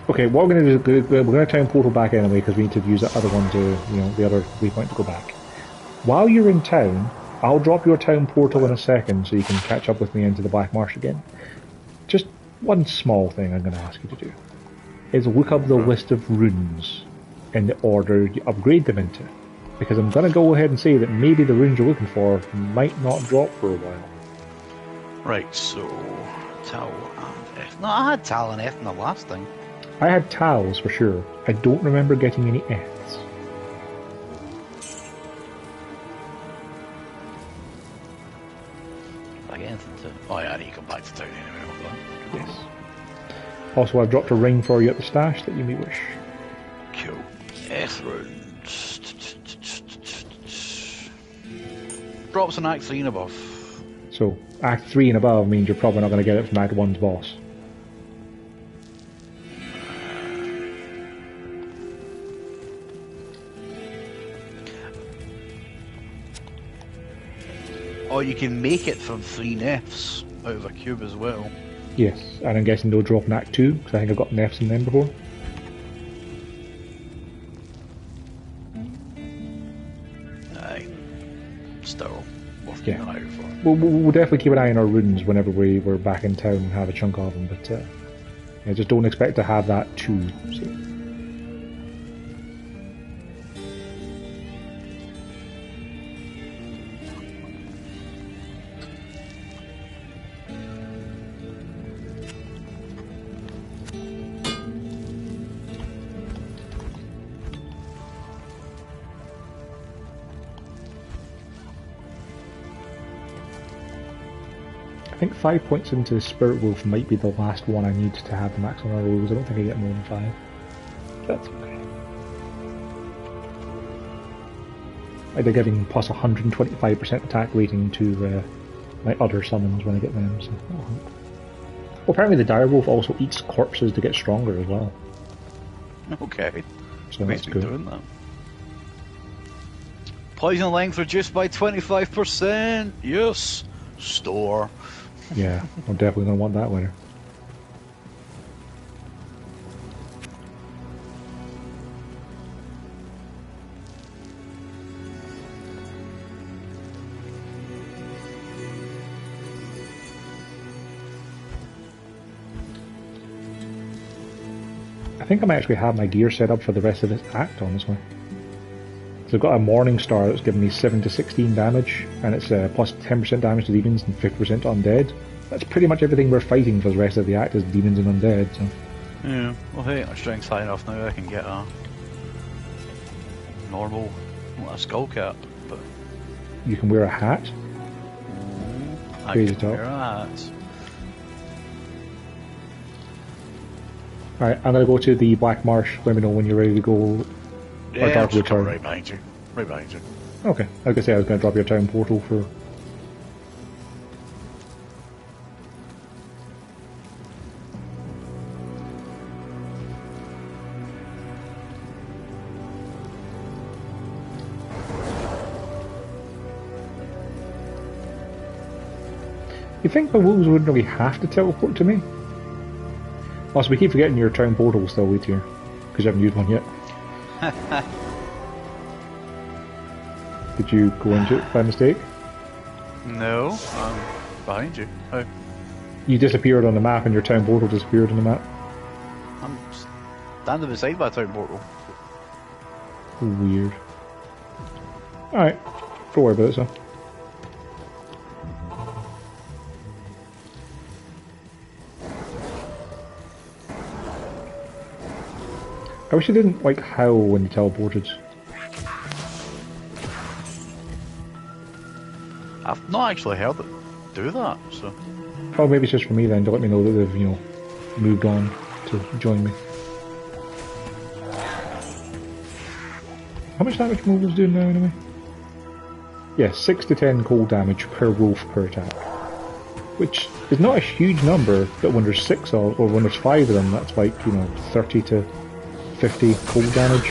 Okay, what we're going to do is we're going to try and portal back anyway because we need to use that other one to, you know, the other waypoint to go back. While you're in town, I'll drop your town portal in a second so you can catch up with me into the Black Marsh again. Just one small thing I'm going to ask you to do is look up the list of runes in the order you upgrade them into. Because I'm going to go ahead and say that maybe the runes you're looking for might not drop for a while. Right, so Tau and F. No, I had Tal and F in the last thing. I had towels for sure. I don't remember getting any Fs. I get anything to... Oh yeah, I need to come back to town anyway. Hold on. Yes. Also, I've dropped a ring for you at the stash that you may wish. Cool. F rounds. Drops an Act 3 and above. So, Act 3 and above means you're probably not going to get it from Act 1's boss. Or you can make it from 3 neffs out of a cube as well. Yes, and I'm guessing they'll drop in Act 2, because I think I've got neffs in them before. Aye. Still worth Yeah. keeping an eye out for. We'll definitely keep an eye on our runes whenever we're back in town and have a chunk of them, but yeah, just don't expect to have that too soon. I think 5 points into Spirit Wolf might be the last one I need to have the max on our rolls. I don't think I get more than 5. That's okay. They're giving plus 125% attack rating to my other summons when I get them, so that'll help. Well, apparently the Direwolf also eats corpses to get stronger as well. Okay. So Ways that's of good. doing that. Poison length reduced by 25%. Yes. Store. Yeah, I'm definitely going to want that later. I think I might actually have my gear set up for the rest of this act, honestly. So I've got a Morning Star that's giving me 7 to 16 damage, and it's plus 10% damage to demons and 50% to undead. That's pretty much everything we're fighting for the rest of the act is demons and undead, so... Yeah, well hey, my strength's high enough now I can get a normal, well, a skull cap, but... You can wear a hat? I Crazy can talk. wear a hat. Alright, I'm going to go to the Black Marsh. Let me know when you're ready to go. Yeah, Or I'll Dark just come Return. right behind you. Right behind you. Okay, like I say, I was going to drop your town portal for... You think the wolves wouldn't really have to teleport to me? Also, we keep forgetting your town portal still with here, because you haven't used one yet. Did you go into it by mistake? No, I'm behind you. Oh, You disappeared on the map and your town portal disappeared on the map. I'm standing beside my town portal. Weird. Alright, don't worry about it, so. I wish I didn't, like, howl when you teleported. I've not actually heard it do that, so... Oh, maybe it's just for me then, to let me know that they've, you know, moved on to join me. How much damage can wolves do now, anyway? Yeah, 6 to 10 cold damage per wolf per attack. Which is not a huge number, but when there's 6 of, or when there's 5 of them, that's like, you know, 30 to 50 cold damage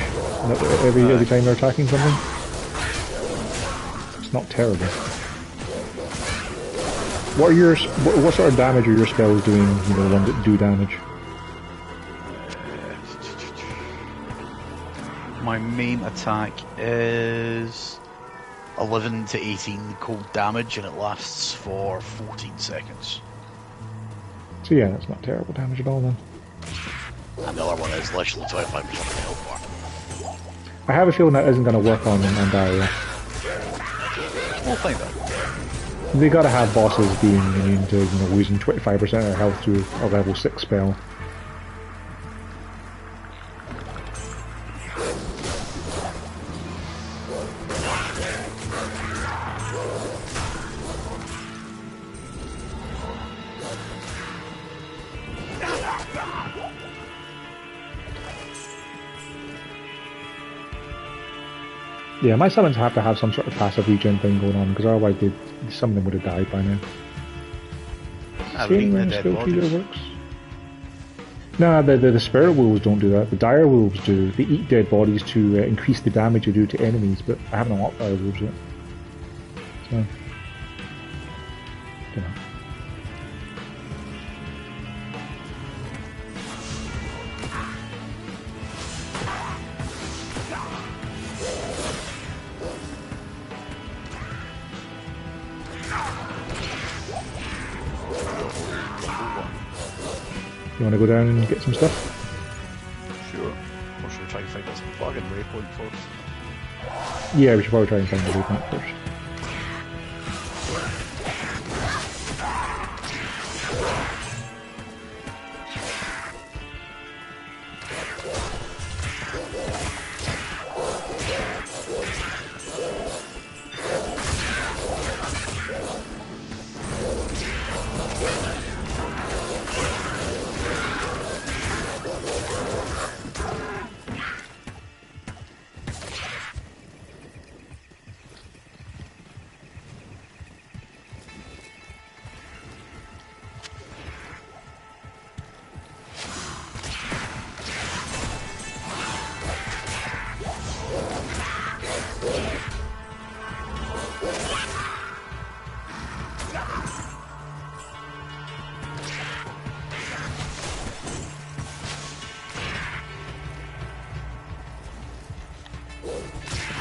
every time they're attacking something. It's not terrible. What are your what sort of damage are your spells doing? You know, the ones that do damage. My main attack is 11 to 18 cold damage, and it lasts for 14 seconds. So yeah, that's not terrible damage at all then. And the other one is literally 25% of the health bar. I have a feeling that isn't going to work on Diablo. We'll find out. They gotta have bosses being immune to, losing 25% of their health to a level 6 spell. Yeah, my summons have to have some sort of passive regen thing going on, because otherwise some of them would have died by now. Eating the dead bodies. Works. No, the spirit wolves don't do that. The dire wolves do. They eat dead bodies to increase the damage you do to enemies, but I haven't unlocked dire wolves yet. So, don't know. You want to go down and get some stuff? Sure. Or should we try and find this fucking waypoint first? Yeah, we should probably try and find the waypoint first.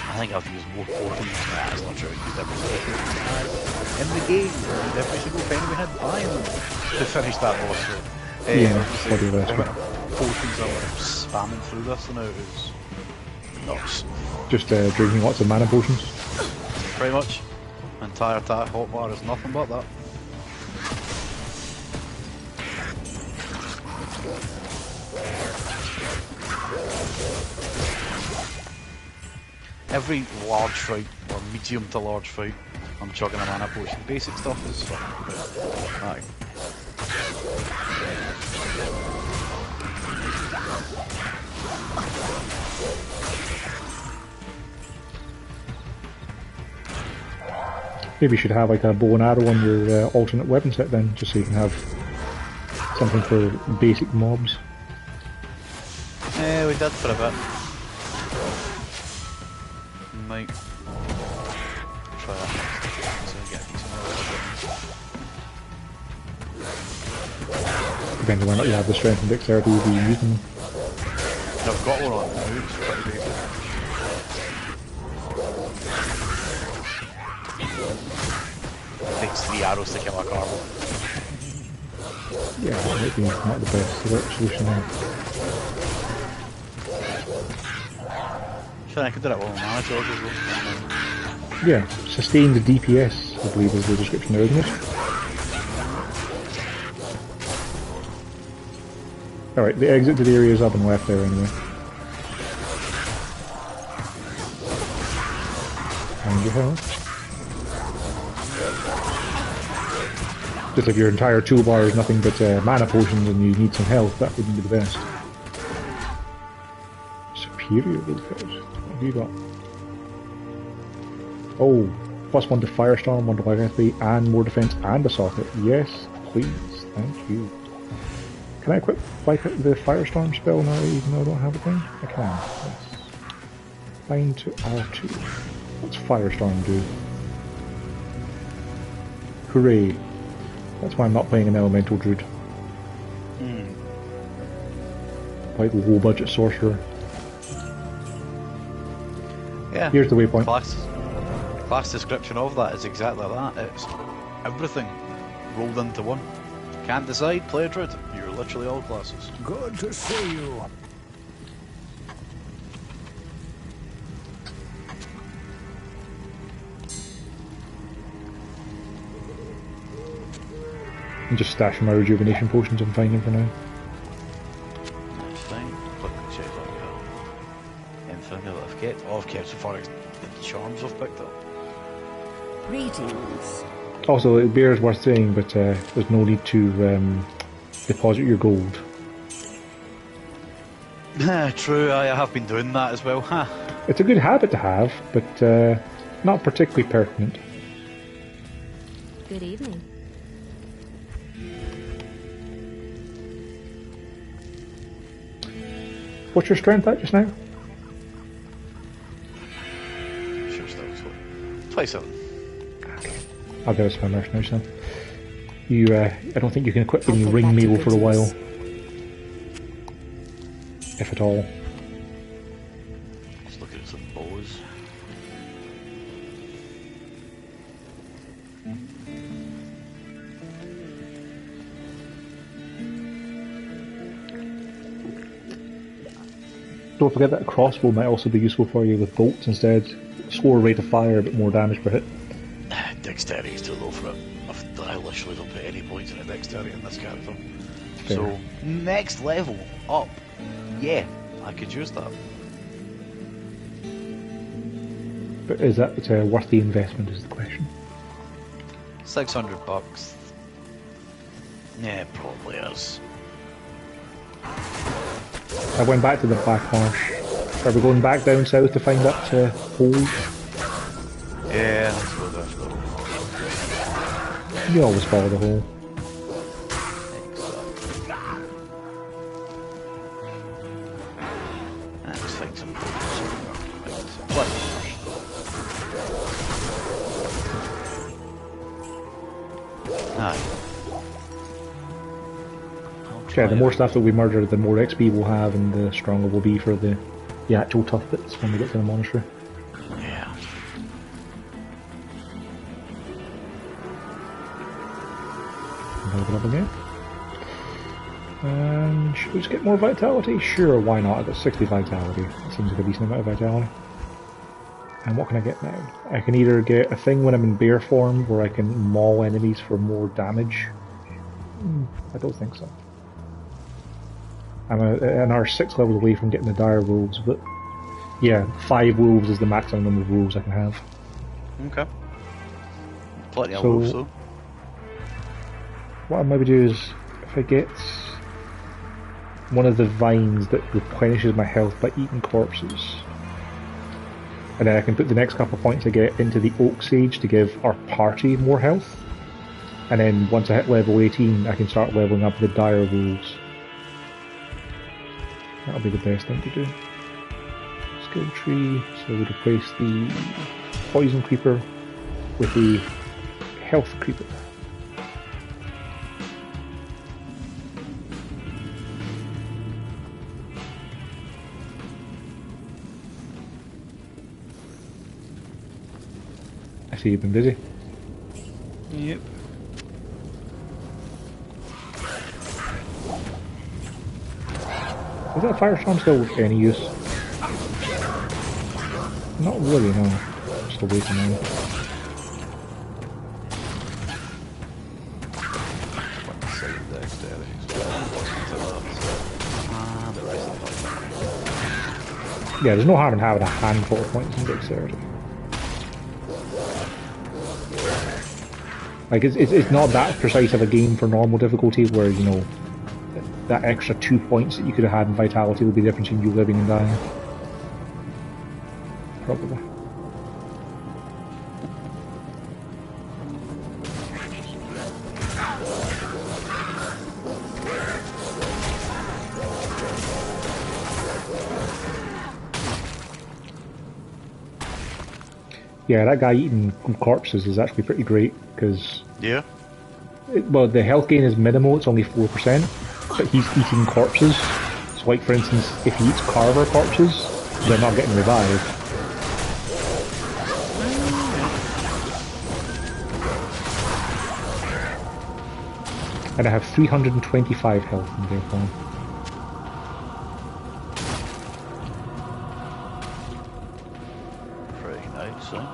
I think I've used more potions. Nah, that's not true. I used every single potion I had in the game. I used every single penny we had buying them to finish that boss. So, probably the less. amount of potions I were spamming through this and it was nuts. Just drinking lots of mana potions. Pretty much. Entire hotbar is nothing but that. Every large fight, or medium to large fight, I'm chugging a mana potion. Basic stuff is fucking aye. Maybe you should have like a bow and arrow on your alternate weapon set then, just so you can have something for basic mobs. Yeah, we did for a bit. Might try that next so get a decent Depends on whether or not you have the strength and dexterity to be using them. I've got one on now, it's pretty basic. It takes 3 arrows to kill a carbon. Yeah, that might be not the best solution there. I could do that with my mana charge as well. Yeah, sustained DPS, I believe is the description there, isn't it? Alright, the exit to the area is up and left there anyway. And your health. Just if your entire toolbar is nothing but mana potions and you need some health, that wouldn't be the best. Superior Wolfhead. What have you got? Oh, +1 to Firestorm, 1 to Legacy, and more defense and a socket. Yes, please. Thank you. Can I equip the Firestorm spell now, even though I don't have a thing? I can. Yes. Bind to R2. What's Firestorm do? Hooray. That's why I'm not playing an Elemental Druid. Like low budget sorcerer. Yeah. Here's the waypoint. Class description of that is exactly that. It's everything rolled into one. Can't decide, play a druid. You're literally all classes. Good to see you. And just stashing my rejuvenation potions I'm finding for now. That's fine. Quickly check on anything that I've kept. Oh, I've kept so far as the charms I've picked up. Greetings. Also, it bears worth saying, but there's no need to deposit your gold. True, I have been doing that as well. Huh. It's a good habit to have, but not particularly pertinent. Good evening. What's your strength at just now? Sure, still 27. I'll give us my mercenaries then. You, I don't think you can equip any I'll put ring that to mail good for a while. use. If at all. Let's look at some bows. Don't forget that a crossbow might also be useful for you with bolts instead. Slower rate of fire, but more damage per hit. Dexterity is too low for it. I literally don't put any points in a dexterity in this character. Fair. So, next level up. Yeah, I could use that. But is that worth the investment is the question. $600. Yeah, probably is. I went back to the Black Marsh. Are we going back down south to find that hold? Yeah, let's go down to the hole. You always follow the hole. Let's find some boats. What? Aye. Yeah, the more stuff that we murder, the more XP we'll have, and the stronger we'll be for the actual tough bits when we get to the monastery. Yeah. Level up again. And should we just get more vitality? Sure, why not? I've got 60 vitality. That seems like a decent amount of vitality. And what can I get now? I can either get a thing when I'm in bear form where I can maul enemies for more damage. I don't think so. I'm another 6 levels away from getting the dire wolves, but yeah, 5 wolves is the maximum number of wolves I can have. Okay. Plenty of So- wolves though. What I maybe do is, if I get one of the vines that replenishes my health by eating corpses, and then I can put the next couple of points I get into the oak sage to give our party more health, and then once I hit level 18 I can start leveling up the dire wolves. That'll be the best thing to do. Skill tree, so we replace the poison creeper with the health creeper. I see you've been busy. Yep. Is that firestorm still any use? Not really, no. Just a waste of money. Yeah, there's no harm in having a handful of points in dexterity. Like, it's not that precise of a game for normal difficulty where, you know, that extra 2 points that you could have had in vitality would be the difference in you living and dying. Probably. Yeah, that guy eating corpses is actually pretty great, because... Yeah. Well, the health gain is minimal, it's only 4%, but he's eating corpses. So, like, for instance, if he eats carver corpses, they're not getting revived. And I have 325 health in their form. Pretty nice, huh?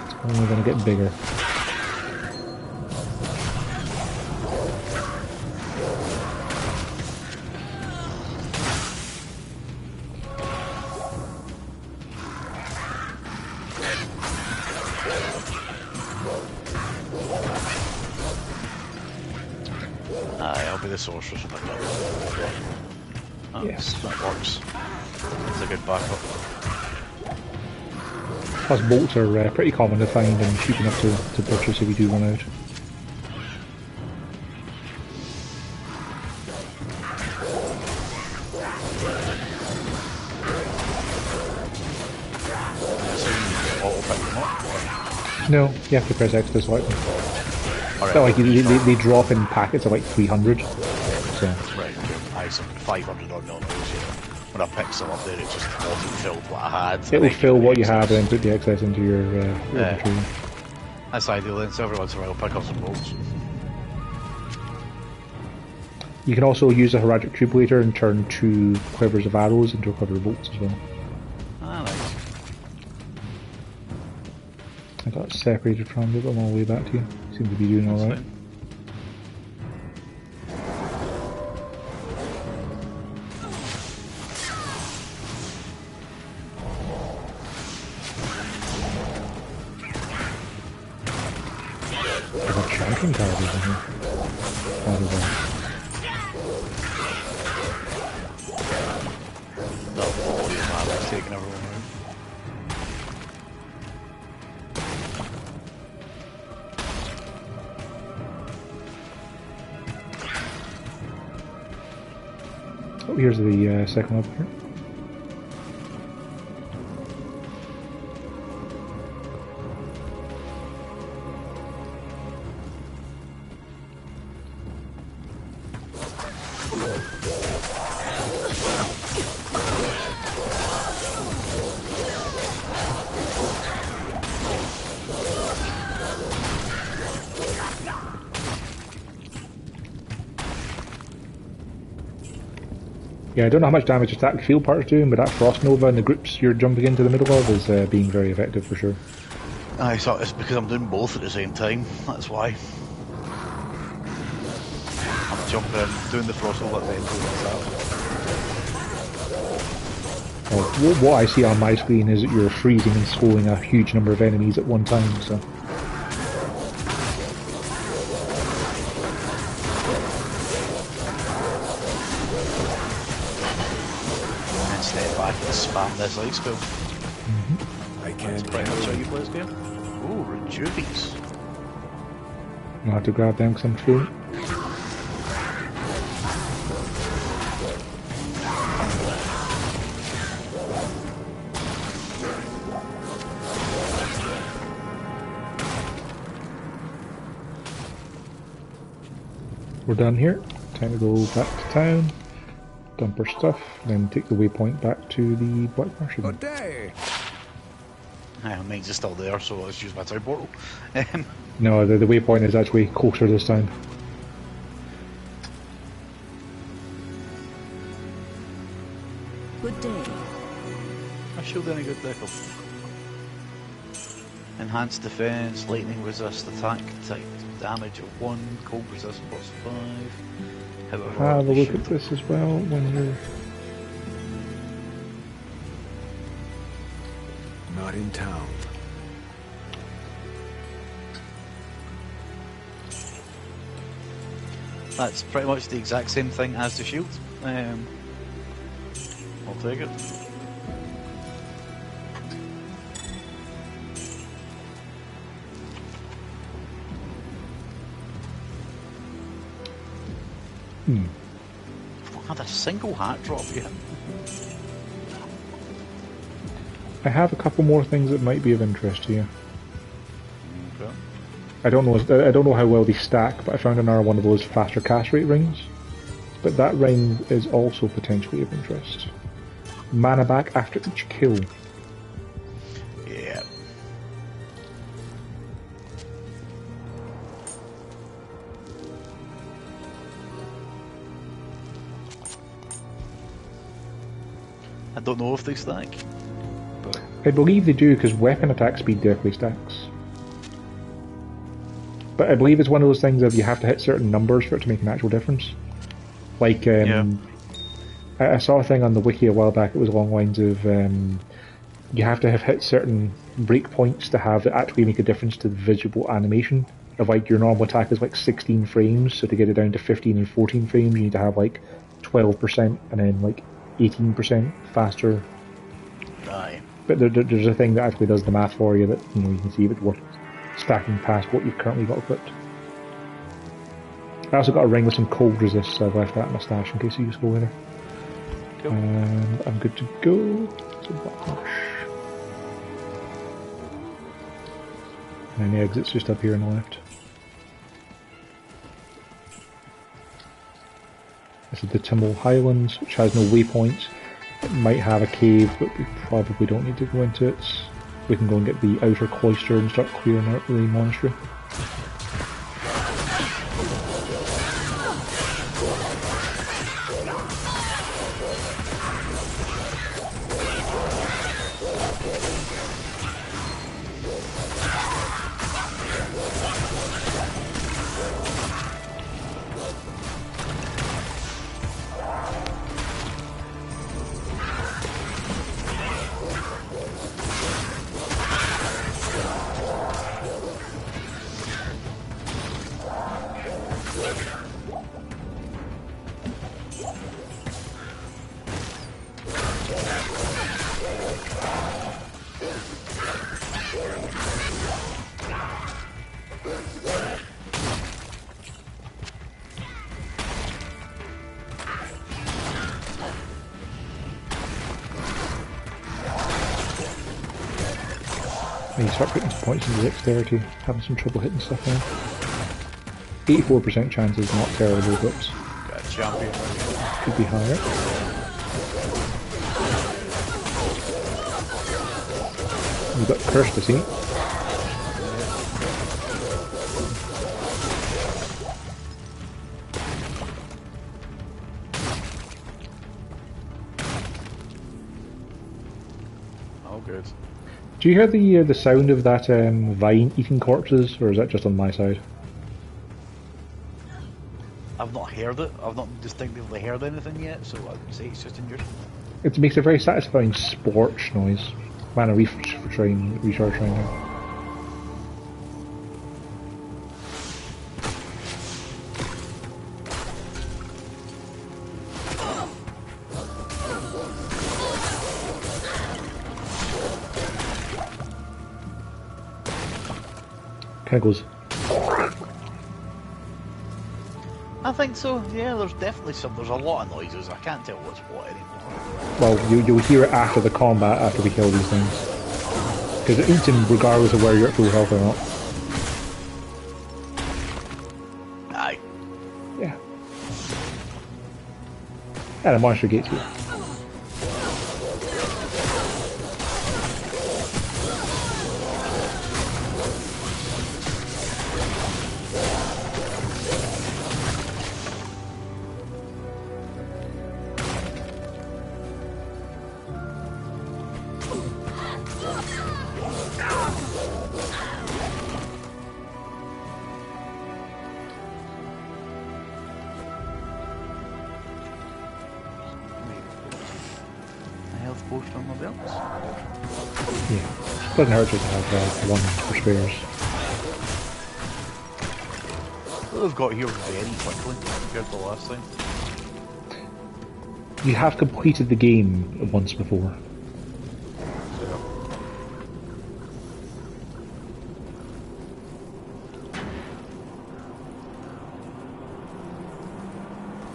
It's only going to get bigger. I'll be the sorceress with Yes. That works. It's a good backup. Plus bolts are pretty common to find and cheap enough to purchase if you do run out. No, you have to press X to select them. Right, But like they drop in packets of like 300. So. Right, I some 500 odd millimeters. When I pick some up there, it just wasn't filled what I had. It will fill what you have and then put the excess into your inventory. That's ideal then, so every once in a while I'll pick up some bolts. You can also use a heraldic cube later and turn 2 quivers of arrows into a quiver of bolts as well. Ah, nice. I got separated from it, but I'm all the way back to you. Seem to be doing alright. I got champion cards in here. How do that? That's taking everyone out. Oh, here's the second level here. Yeah, I don't know how much damage attack field parts doing, but that Frost Nova and the groups you're jumping into the middle of is being very effective for sure. I thought it's because I'm doing both at the same time, that's why. I'm jumping in, doing the Frost Nova then doing this out. Well, what I see on my screen is that you're freezing and slowing a huge number of enemies at one time, so... Spam this ice spell. I can't. That's pretty much how you play this game. Ooh, rejuvies. I'll have to grab them because I'm full. We're done here. Time to go back to town. Dump our stuff, then take the waypoint back to the Black Marsh again. Good day. Mine's just still there, so let's use my town portal. No, the waypoint is actually closer this time. Good day. I shield any good deckle. Enhanced defense, lightning resist attack type damage of 1, cold resist plus 5. However, Have a look at this as well when you're... Not in town. That's pretty much the exact same thing as the shield. I'll take it. I've not had a single hat drop yet. I have a couple more things that might be of interest to you. Okay. I don't know how well they stack, but I found another one of those faster cast rate rings. But that ring is also potentially of interest. Mana back after each kill. Yeah. I don't know if they stack, but I believe they do because weapon attack speed definitely stacks. But I believe it's one of those things of you have to hit certain numbers for it to make an actual difference. Like, I saw a thing on the wiki a while back, it was along the lines of you have to have hit certain breakpoints to have it actually make a difference to the visual animation of like your normal attack is like 16 frames, so to get it down to 15 and 14 frames, you need to have like 12% and then like 18% faster. Aye. But there's a thing that actually does the math for you that you can see if it's worth stacking past what you've currently got equipped. I also got a ring with some cold resist, so I've left that in my stash in case you use go later. Cool. And I'm good to go. So backlash. And the exit's just up here on the left. This is the Timmel Highlands, which has no waypoints. It might have a cave, but we probably don't need to go into it. We can go and get the outer cloister and start clearing out the monastery. You start putting some points into dexterity, having some trouble hitting stuff now. 84% chance is not terrible, but Got a champion. could be higher. You've got Curse to see. Oh, good. Do you hear the sound of that vine eating corpses, or is that just on my side? I've not heard it. I've not distinctively heard anything yet, so I'd say it's just in your... It makes a very satisfying splorch noise. Mana recharge train now. Kind of goes. I think so, yeah, there's definitely there's a lot of noises, I can't tell what's what anymore. Well, you'll hear it after the combat, after we kill these things. Because it eats them regardless of whether you're at full health or not. Aye. Yeah. And a monster gates here. Potion on my belts. Yeah. Doesn't hurt to have one for spares. Well, they've got here very quickly compared to the last time. You have completed the game once before.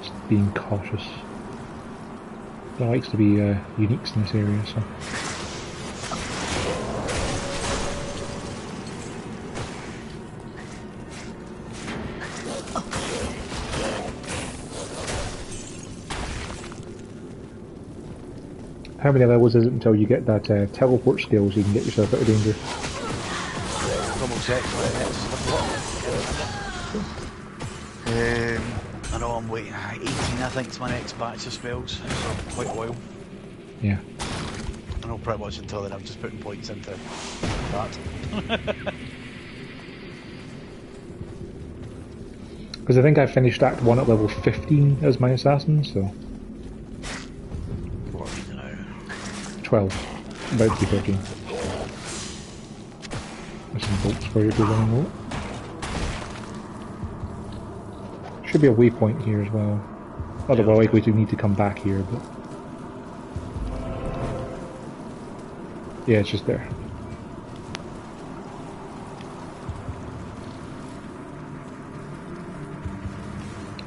Just being cautious. There likes to be uniques in this area, so. How many levels is it until you get that teleport skill so you can get yourself out of danger? Double check I know I'm waiting. 18, I think, is my next batch of spells. So quite a while. Yeah. I know pretty much until then I'm just putting points into that. Because I think I finished Act 1 at level 15 as my assassin, so. What are we now? 12. About to be 13. There's some bolts for you if you're running low. Should be a waypoint here as well. Otherwise, likely to need to come back here, but... Yeah, it's just there.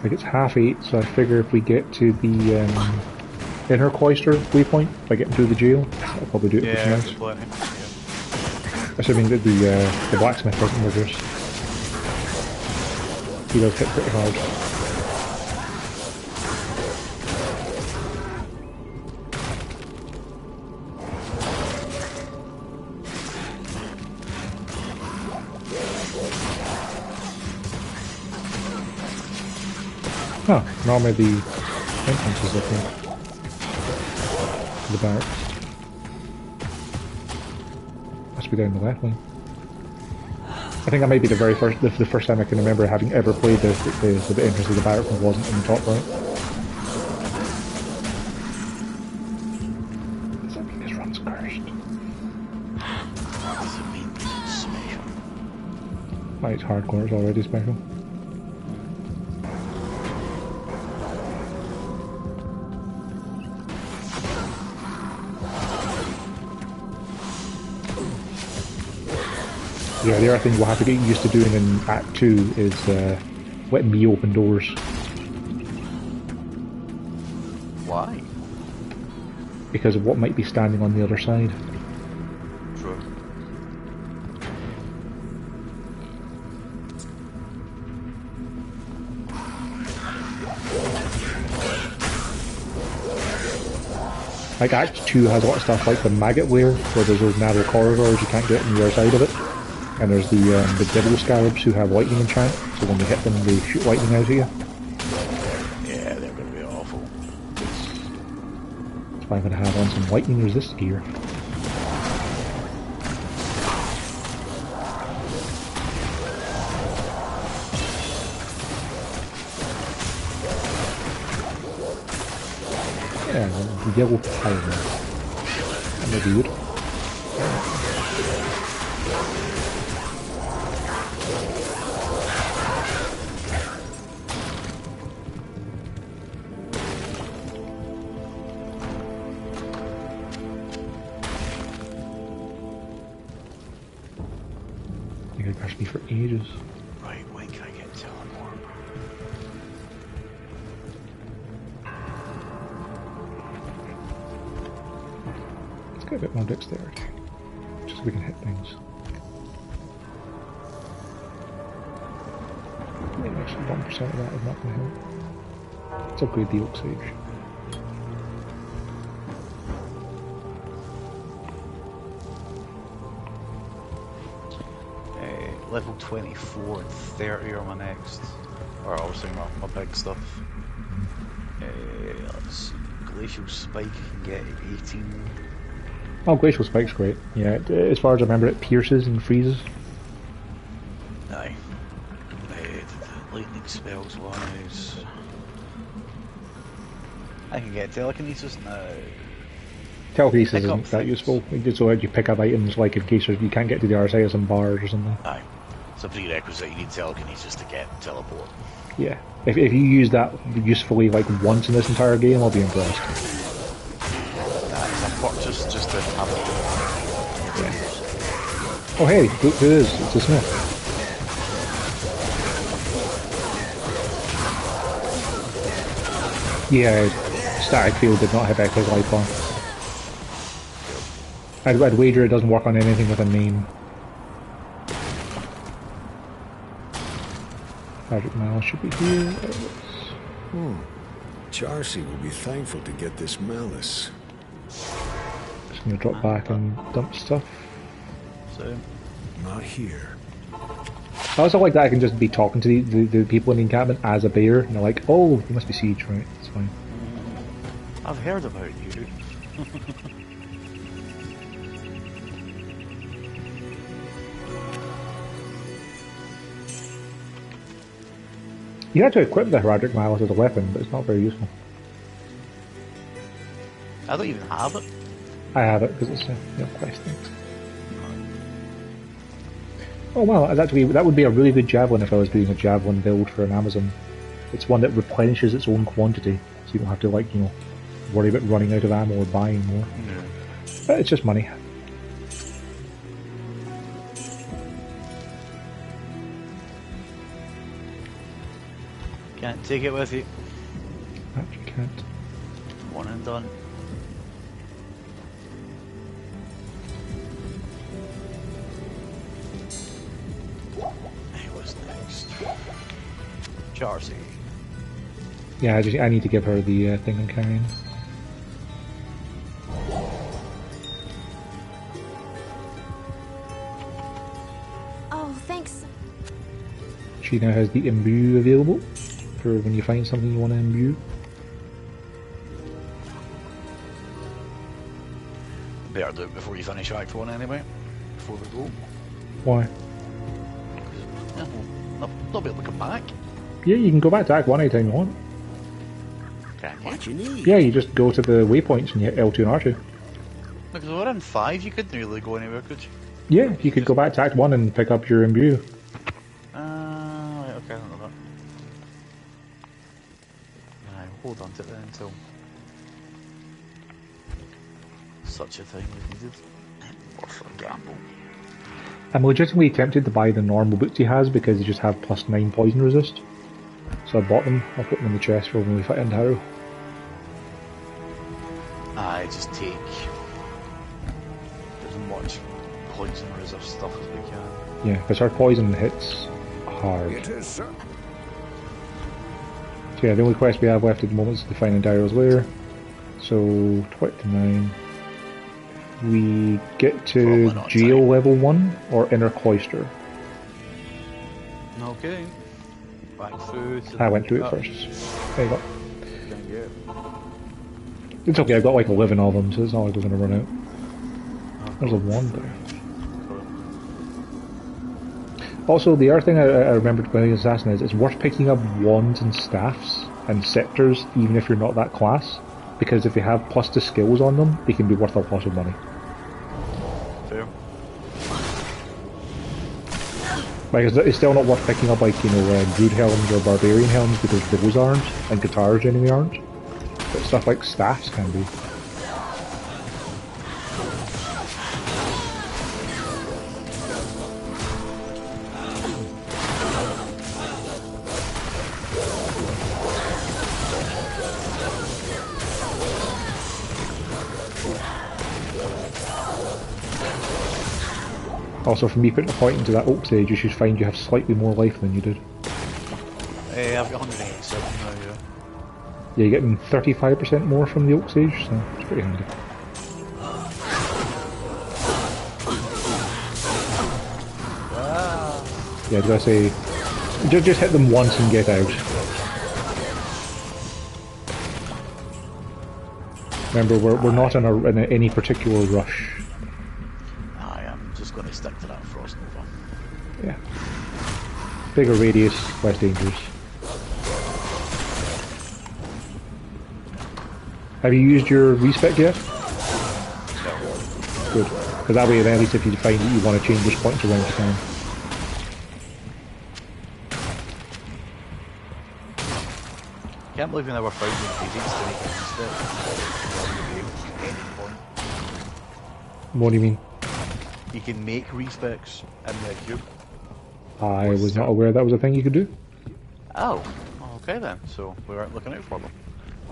Like it's 8:30, so I figure if we get to the inner cloister waypoint by getting through the jail, I'll probably do it for tonight. Plenty. Yeah. Assuming that the blacksmith doesn't murders. He does hit pretty hard. Oh, normally the entrance is up here. To the barracks. Must be down the left lane. I think that might be the first time I can remember having ever played the entrance of the barracks and wasn't in the top right. Does that mean this run's cursed? Does it mean it's special? Why, it's hardcore, it's already special. Yeah, the other thing we'll have to get used to doing in Act 2 is letting me open doors. Why? Because of what might be standing on the other side. True. Like Act 2 has a lot of stuff like the maggot lair, where there's those narrow corridors you can't get on the other side of it. And there's the devil scarabs who have lightning enchant, so when you hit them they shoot lightning out of you. Yeah, they're going to be awful. That's why I'm going to have on some lightning resist gear. Yeah, the yellow pyro. That may be good. You could crush me for ages. Right, when can I get teleport? Let's get a bit more dexterity. Just so we can hit things. Maybe actually 1% of that is not going to help. Let's upgrade the Oak Sage. Level 24 and 30 are my next. Or obviously my big stuff. Let's see. Glacial Spike can get 18. Oh, Glacial Spike's great. Yeah, as far as I remember, it pierces and freezes. Aye. The lightning spells wise. I can get telekinesis now. Telekinesis Pick up isn't that things. useful. It's so you pick up items like in case you can't get to the other side of some bars or something. Aye. It's a prerequisite, you need telekinesis to get teleport. Yeah. If you use that usefully like once in this entire game, I'll be impressed. It's a purchase just to have it. Yeah. Oh hey, look who it is. It's a Smith. Yeah, Static Field did not have Echo's life on. I'd wager it doesn't work on anything with a name. Magic Malice should be here. Charcy will be thankful to get this malice. Just gonna drop back and dump stuff. So, Not here. I also like that I can just be talking to the people in the encampment as a bear, and they're like, oh, you must be Siege, right? It's fine. I've heard about you. You had to equip the Heraldic Malice as a weapon, but it's not very useful. I don't even have it. I have it, because it's a quest thing. Oh wow, that would be a really good javelin if I was doing a javelin build for an Amazon It's one that replenishes its own quantity, so you don't have to, like, you know, worry about running out of ammo or buying more. Yeah. But it's just money. Can't take it with you. Actually can't. One and done. Hey, what's next? Charcy. Yeah, I need to give her the thing I'm carrying. Oh, thanks. She now has the imbue available for when you find something you want to imbue. Better do it before you finish Act 1 anyway. Before we go. Why? Yeah, they'll be able to come back. Yeah, you can go back to Act 1 anytime you want. Can you? What you need? Yeah, you just go to the waypoints and you hit L2 and R2. Because we're in 5, you couldn't really go anywhere, could you? Yeah, you could go back to Act 1 and pick up your imbue. Right, okay, I don't know that. Right, hold on to it then until such a thing is needed. Worth a gamble. I'm legitimately tempted to buy the normal boots he has because they just have +9 poison resist. So I bought them, I'll put them in the chest for when we fight into Harrow. I just take as much poison resist stuff as we can. Yeah, because her poison hits hard. It is, sir. So yeah, the only quest we have left at the moment is to find Endiro's lair. So, 29. We get Probably to not jail time. level 1 or inner cloister. Okay. Back through to I went through it up. first. There you go. Can get- It's okay, I've got like 11 of them, so it's not like we're going to run out. There's a wand there. Also, the other thing I remembered playing Assassin is it's worth picking up wands and staffs and scepters even if you're not that class, because if you have +2 skills on them, they can be worth a lot of money. Fair. Like, it's still not worth picking up, like, you know, druid helms or barbarian helms because those aren't, and guitars generally aren't. But stuff like staffs can be. Also, for me putting a point into that oak sage, you should find you have slightly more life than you did. I've got 187 now, yeah. Yeah, you're getting 35% more from the oak sage, so it's pretty handy. Yeah, I was gonna say, just hit them once and get out. Remember, we're not in any particular rush. I am just going to stick to that Frost Nova. Yeah. Bigger radius, less dangerous. Have you used your respec yet? Good. Because that way, then, at least if you find that you want to change those points around, you can. Can't believe we never found the ingredients to make a respec. At any point. What do you mean? You can make respecs in the cube. I was not aware that was a thing you could do. Oh, okay then. So we weren't looking out for them.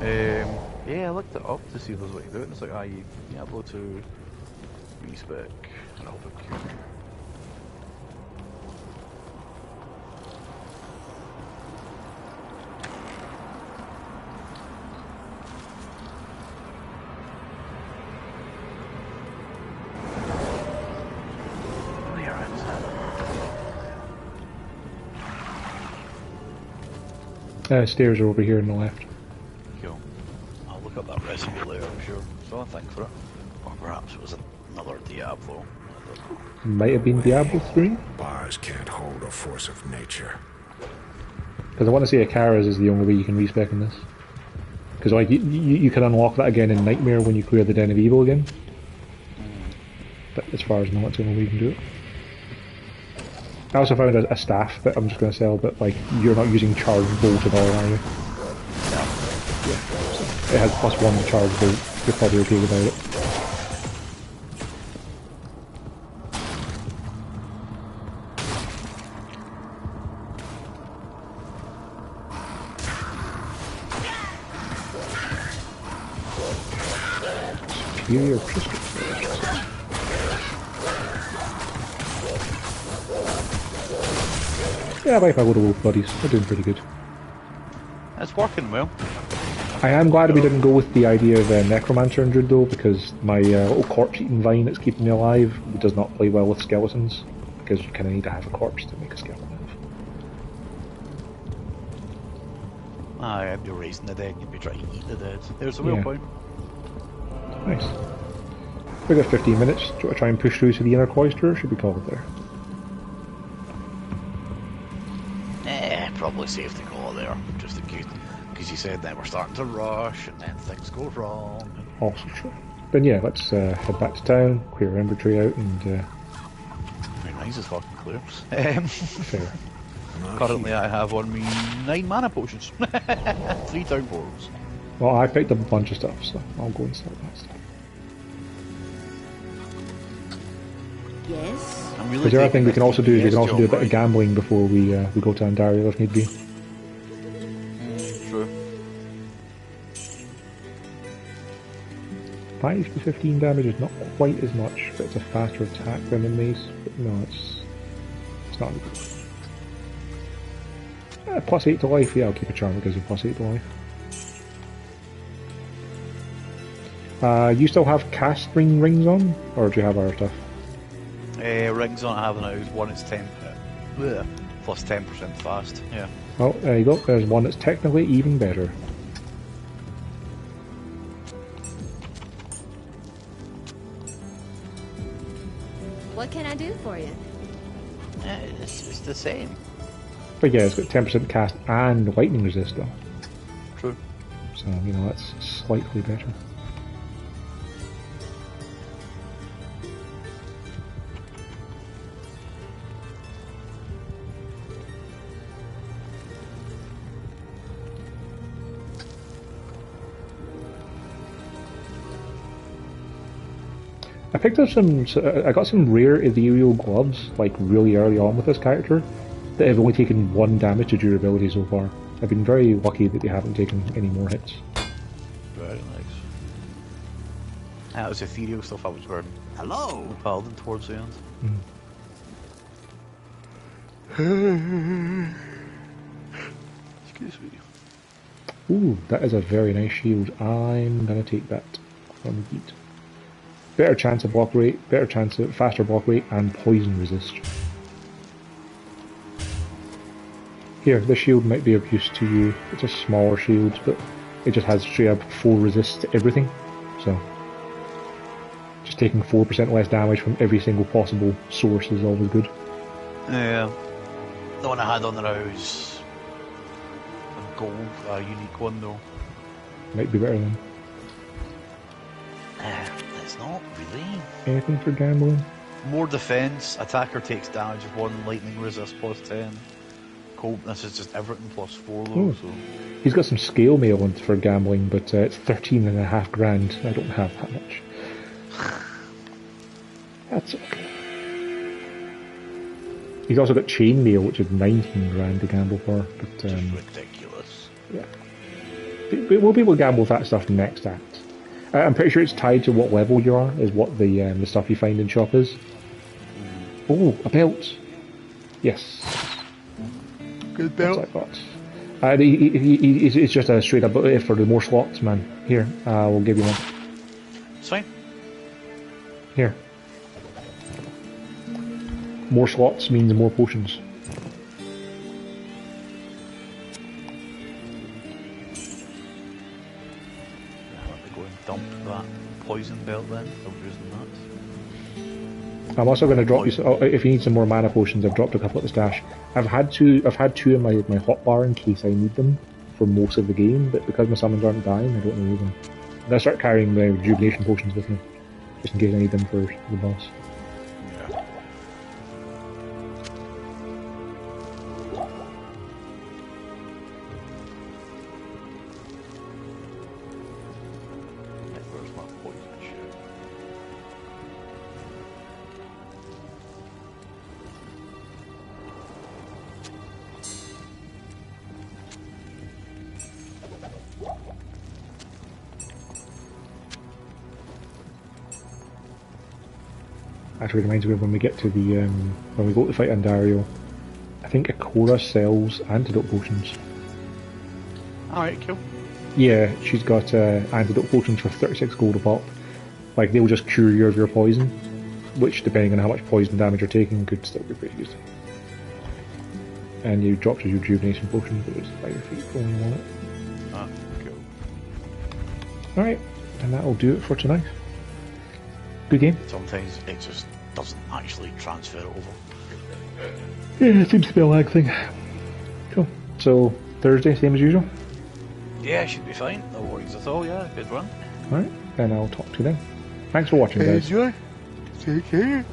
Yeah, I looked it up to see if there's a way to do it. It's like, you Diablo 2 respec Alpha Cube. Stairs are over here on the left. Cool. I'll look up that recipe later, I'm sure. So I think for it. Or perhaps it was another Diablo. Might have been Diablo 3? Bars can't hold a force of nature. Because I want to say Akara's is the only way you can respec in this. Because like you can unlock that again in Nightmare when you clear the Den of Evil again. But as far as I know, it's the only way you can do it. I also found a staff that I'm just going to sell, but like you're not using charge bolt at all, are you? No. Yeah. So it has +1 to charge bolt. You're probably okay without it. Superior crystal. Yeah, I like my little wolf buddies. They're doing pretty good. It's working well. I am glad we didn't go with the idea of a necromancer injured though, because my little corpse-eating vine that's keeping me alive does not play well with skeletons, because you kind of need to have a corpse to make a skeleton. I'd be raising the dead, you'd be trying to eat the dead. There's a real point. Nice. We got 15 minutes. Do you want to try and push through to the inner cloister, or should we call it there? Probably safe to call it there, just in case. Because you said that we're starting to rush, and then things go wrong. Also true. Then yeah, let's head back to town, clear our inventory out, and... Very nice as fucking clear. Fair. Currently I have on me 9 mana potions. 3 town portals. Well, I picked up a bunch of stuff, so I'll go and sell that stuff. Yes? Because the other thing we can also do is we can also do a bit of gambling before we go to Andario if need be. True. 5 to 15 damage is not quite as much, but it's a faster attack than the mace. But no, it's not good. +8 to life, yeah, I'll keep a charm that gives you +8 to life. You still have cast rings on, or do you have other stuff? Rings on I have now. One is 10 plus 10% fast. Yeah. Well, there you go. There's one that's technically even better. What can I do for you? It's the same. But yeah, it's got 10% cast and lightning resist though. True. So, you know, that's slightly better. I picked up I got some rare ethereal gloves, like really early on with this character, that have only taken 1 damage to durability so far. I've been very lucky that they haven't taken any more hits. Very nice. That was ethereal stuff I was wearing. Hello! Paladin towards the end. Excuse me. Ooh, that is a very nice shield. I'm gonna take that from the beat. Better chance of block rate, better chance of faster block rate, and poison resist. Here, this shield might be of use to you. It's a smaller shield, but it just has straight up full resist to everything. So, just taking 4% less damage from every single possible source is always good. Yeah. The one I had on the was a gold, a unique one though. Might be better than. It's not really. Anything for gambling? More defense, attacker takes damage of 1, lightning resist plus 10. Coldness is just everything plus 4 though, Oh. so... He's got some scale mail on for gambling, but it's 13.5 grand. I don't have that much. That's okay. He's also got chainmail, which is 19 grand to gamble for. But Just ridiculous. yeah, we'll be able to gamble with that stuff next act. I'm pretty sure it's tied to what level you are, is what the stuff you find in shop is. Oh, a belt. Yes. Good That's what I thought. It's just a straight up for the more slots, man. Here, we'll give you one. It's fine. Here. More slots means more potions. Let me go and dump that poison belt then. I'm using that. I'm also going to drop you. If you need some more mana potions, I've dropped a couple at the stash. I've had two in my hotbar in case I need them for most of the game, but because my summons aren't dying, I don't need them. I'm going to start carrying my rejuvenation potions with me, just in case I need them for the boss. Yeah. poison shit. Actually, reminds me of when we get to the when we go to fight Andario. I think Ikora sells antidote potions. Alright, cool. Yeah, she's got antidote potions for 36 gold a pop. Like, they'll just cure you of your poison, which, depending on how much poison damage you're taking, could still be pretty useful. And you dropped your rejuvenation potion, but it's by your feet when you want it. Ah, cool. Alright, and that'll do it for tonight. Good game. Sometimes it just doesn't actually transfer over. Yeah, it seems to be a lag thing. Cool. So, Thursday, same as usual? Yeah, should be fine. No worries at all, yeah. Good run. Alright, and I'll talk to you then. Thanks for watching, guys. Enjoy. Take care.